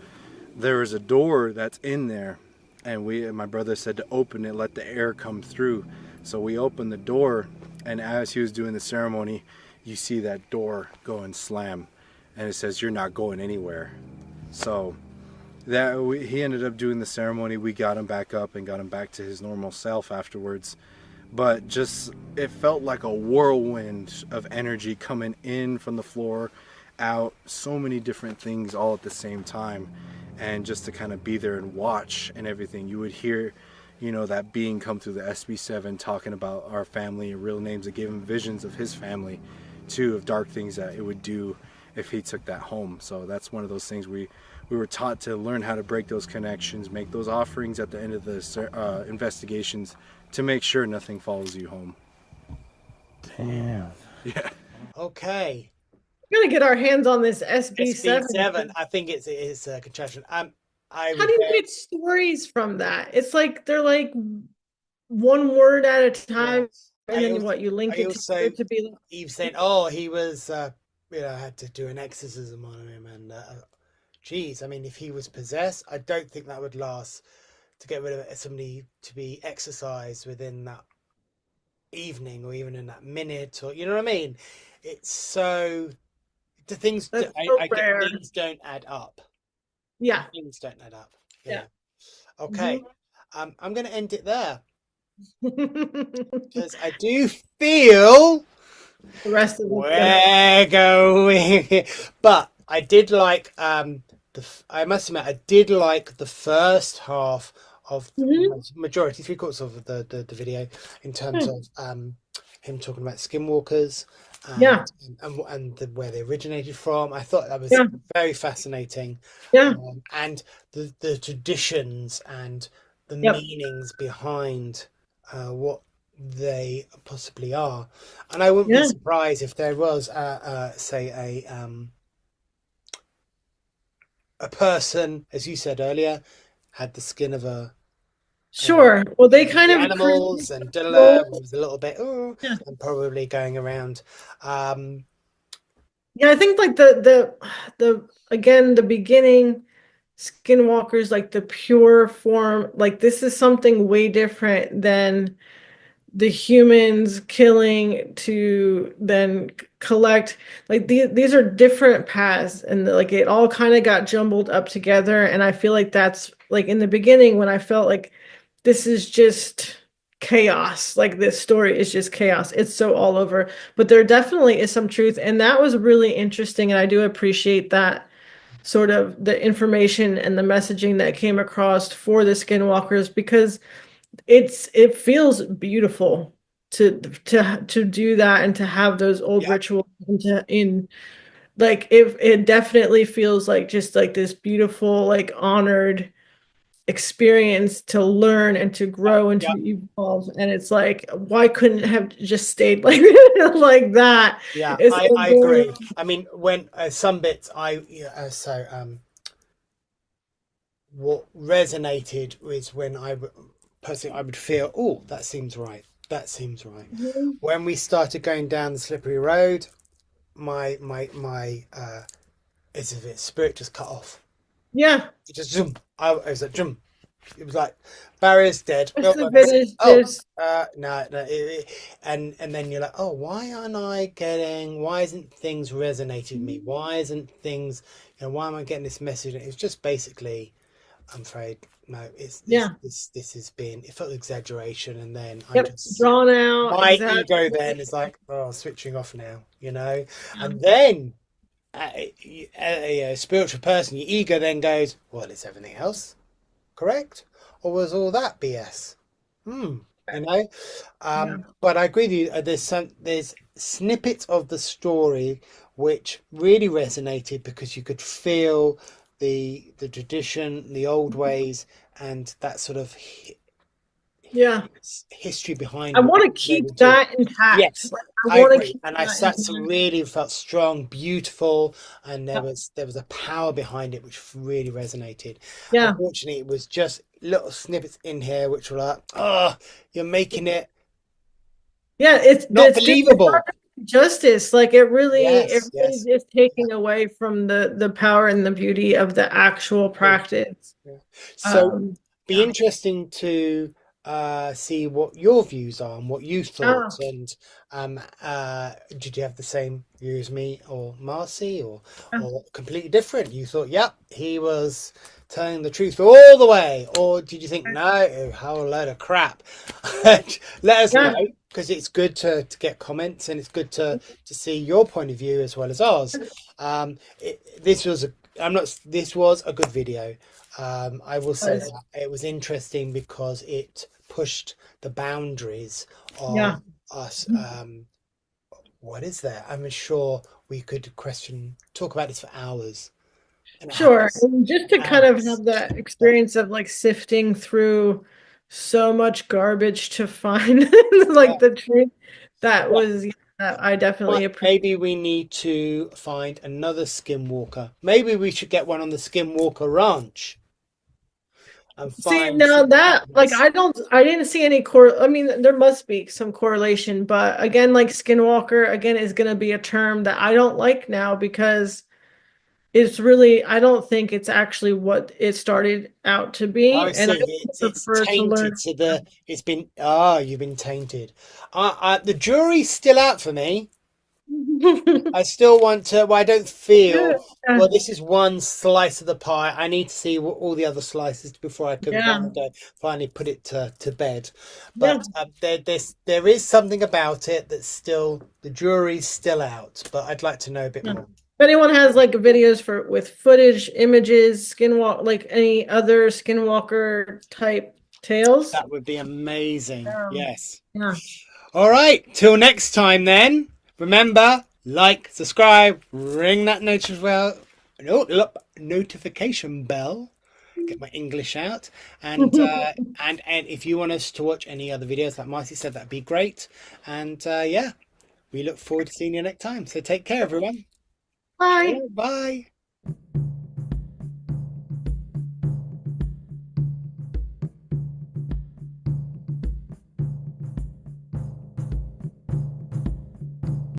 there was a door that's in there, and my brother said to open it, let the air come through. So we opened the door, and as he was doing the ceremony, you see that door go and slam, and it says, "You're not going anywhere." So he ended up doing the ceremony. We got him back up and got him back to his normal self afterwards. But just, it felt like a whirlwind of energy coming in from the floor, out, so many different things all at the same time. And just to kind of be there and watch and everything, you would hear, you know, that being come through the SB7 talking about our family and real names, that gave him visions of his family too, of dark things that it would do if he took that home. So that's one of those things we were taught to learn how to break those connections, make those offerings at the end of the investigations to make sure nothing follows you home. Damn. Yeah. Okay. We're gonna get our hands on this SB7. SB7. I think it's a contraction. How do you get stories from that? It's like they're like one word at a time, Yes. and then what you link it to be like, Eve saying, "Oh, he was, had to do an exorcism on him," and geez, I mean, if he was possessed, I don't think that would last. To get rid of somebody to be exercised within that evening, or even in that minute, or you know what I mean? It's so the things That's I so get rare. things don't add up. Yeah. Things don't add up. Yeah. Okay. I'm going to end it there because I do feel The rest of we're going. But I did like I must admit, I did like the first half of majority, 3/4 of the video, in terms of him talking about skinwalkers and where they originated from. I thought that was very fascinating. And the traditions and the meanings behind what they possibly are. And I wouldn't be surprised if there was say a person, as you said earlier, had the skin of a well, they kind of animals and was a little bit and probably going around. Yeah, I think like the again, the beginning skinwalkers, like the pure form, like this is something way different than the humans killing to then collect. Like these are different paths, and like it all kind of got jumbled up together. And I feel like that's like in the beginning when I felt like this is just chaos, like this story is just chaos, it's so all over, but there definitely is some truth, and that was really interesting, and I do appreciate that sort of the information and the messaging that came across for the skinwalkers, because it feels beautiful to do that and to have those old rituals in like it definitely feels like just like this beautiful, like honored experience to learn and to grow and to evolve. And it's like, why couldn't it have just stayed like like that? Yeah, I agree. I mean, when some bits what resonated was when I personally I would feel, oh, that seems right. That seems right. When we started going down the slippery road, my as if its spirit just cut off. Yeah. It just zoom. I was like zoom. It was like barriers dead. No. And then you're like, oh, why isn't things resonating with me? Why isn't things, why am I getting this message? And it was just basically, I'm afraid, no, Yeah. this has been, it felt exaggeration, and then I Yep. just, Drawn out. my Exactly. ego then is like, oh, switching off now, you know. And then a spiritual person, your ego then goes, well, is everything else correct, or was all that BS? You know. Yeah. But I agree with you. There's snippets of the story which really resonated because you could feel the tradition, the old ways, and that sort of Yeah. history behind I what want to they keep would do. that intact. Yes, Like, I I want to agree, keep and that that's intact. really felt strong, beautiful, and Yeah. there was a power behind it which really resonated. Yeah. Unfortunately, it was just little snippets in here which were like, oh, you're making it Yeah, not it's just it's believable. not justice. Like it really Yes, yes. is taking away from the power and the beauty of the actual Yeah, practice. yeah. So be Yeah. interesting to see what your views are and what you thought. Oh, And did you have the same view as me or Marcy, yeah. or completely different? You thought, yep, he was telling the truth all the way, or did you think, no, how a load of crap? Let us know, Yeah. because it's good to get comments, and it's good to see your point of view as well as ours. This was this was a good video. I will say Was. that it was interesting because it pushed the boundaries Yeah. of us. What is there? I'm sure we could talk about this for hours and Sure. hours, And just to kind of hours. have that But experience of like sifting through so much garbage to find yeah, like the truth, that yeah. was, that I definitely But appreciate. maybe we need to find another skinwalker. Maybe we should get one on the Skinwalker Ranch and See, find now some that like evidence. I didn't see any I mean, there must be some correlation, but again, like Skinwalker again is going to be a term that I don't like now because it's really, I don't think it's actually what it started out to I be, and I see. would It's prefer to tainted learn. to the. It's been. Ah, you've been tainted. The jury's still out for me. I still want to. Well, I don't feel. Yeah, Well, this is one slice of the pie. I need to see all the other slices before I can yeah, finally put it to bed. yeah. But there is something about it that's still, the jury's still out. But I'd like to know a bit Yeah. more. If anyone has like videos for with footage, images, like any other Skinwalker type tales. That would be amazing. Yes. Yeah. All right. Till next time, then. Remember, like, subscribe, ring that notification bell. Get my English out, and and if you want us to watch any other videos, like Marcy said, that'd be great. And yeah, we look forward to seeing you next time. So take care, everyone. Bye. Sure, bye.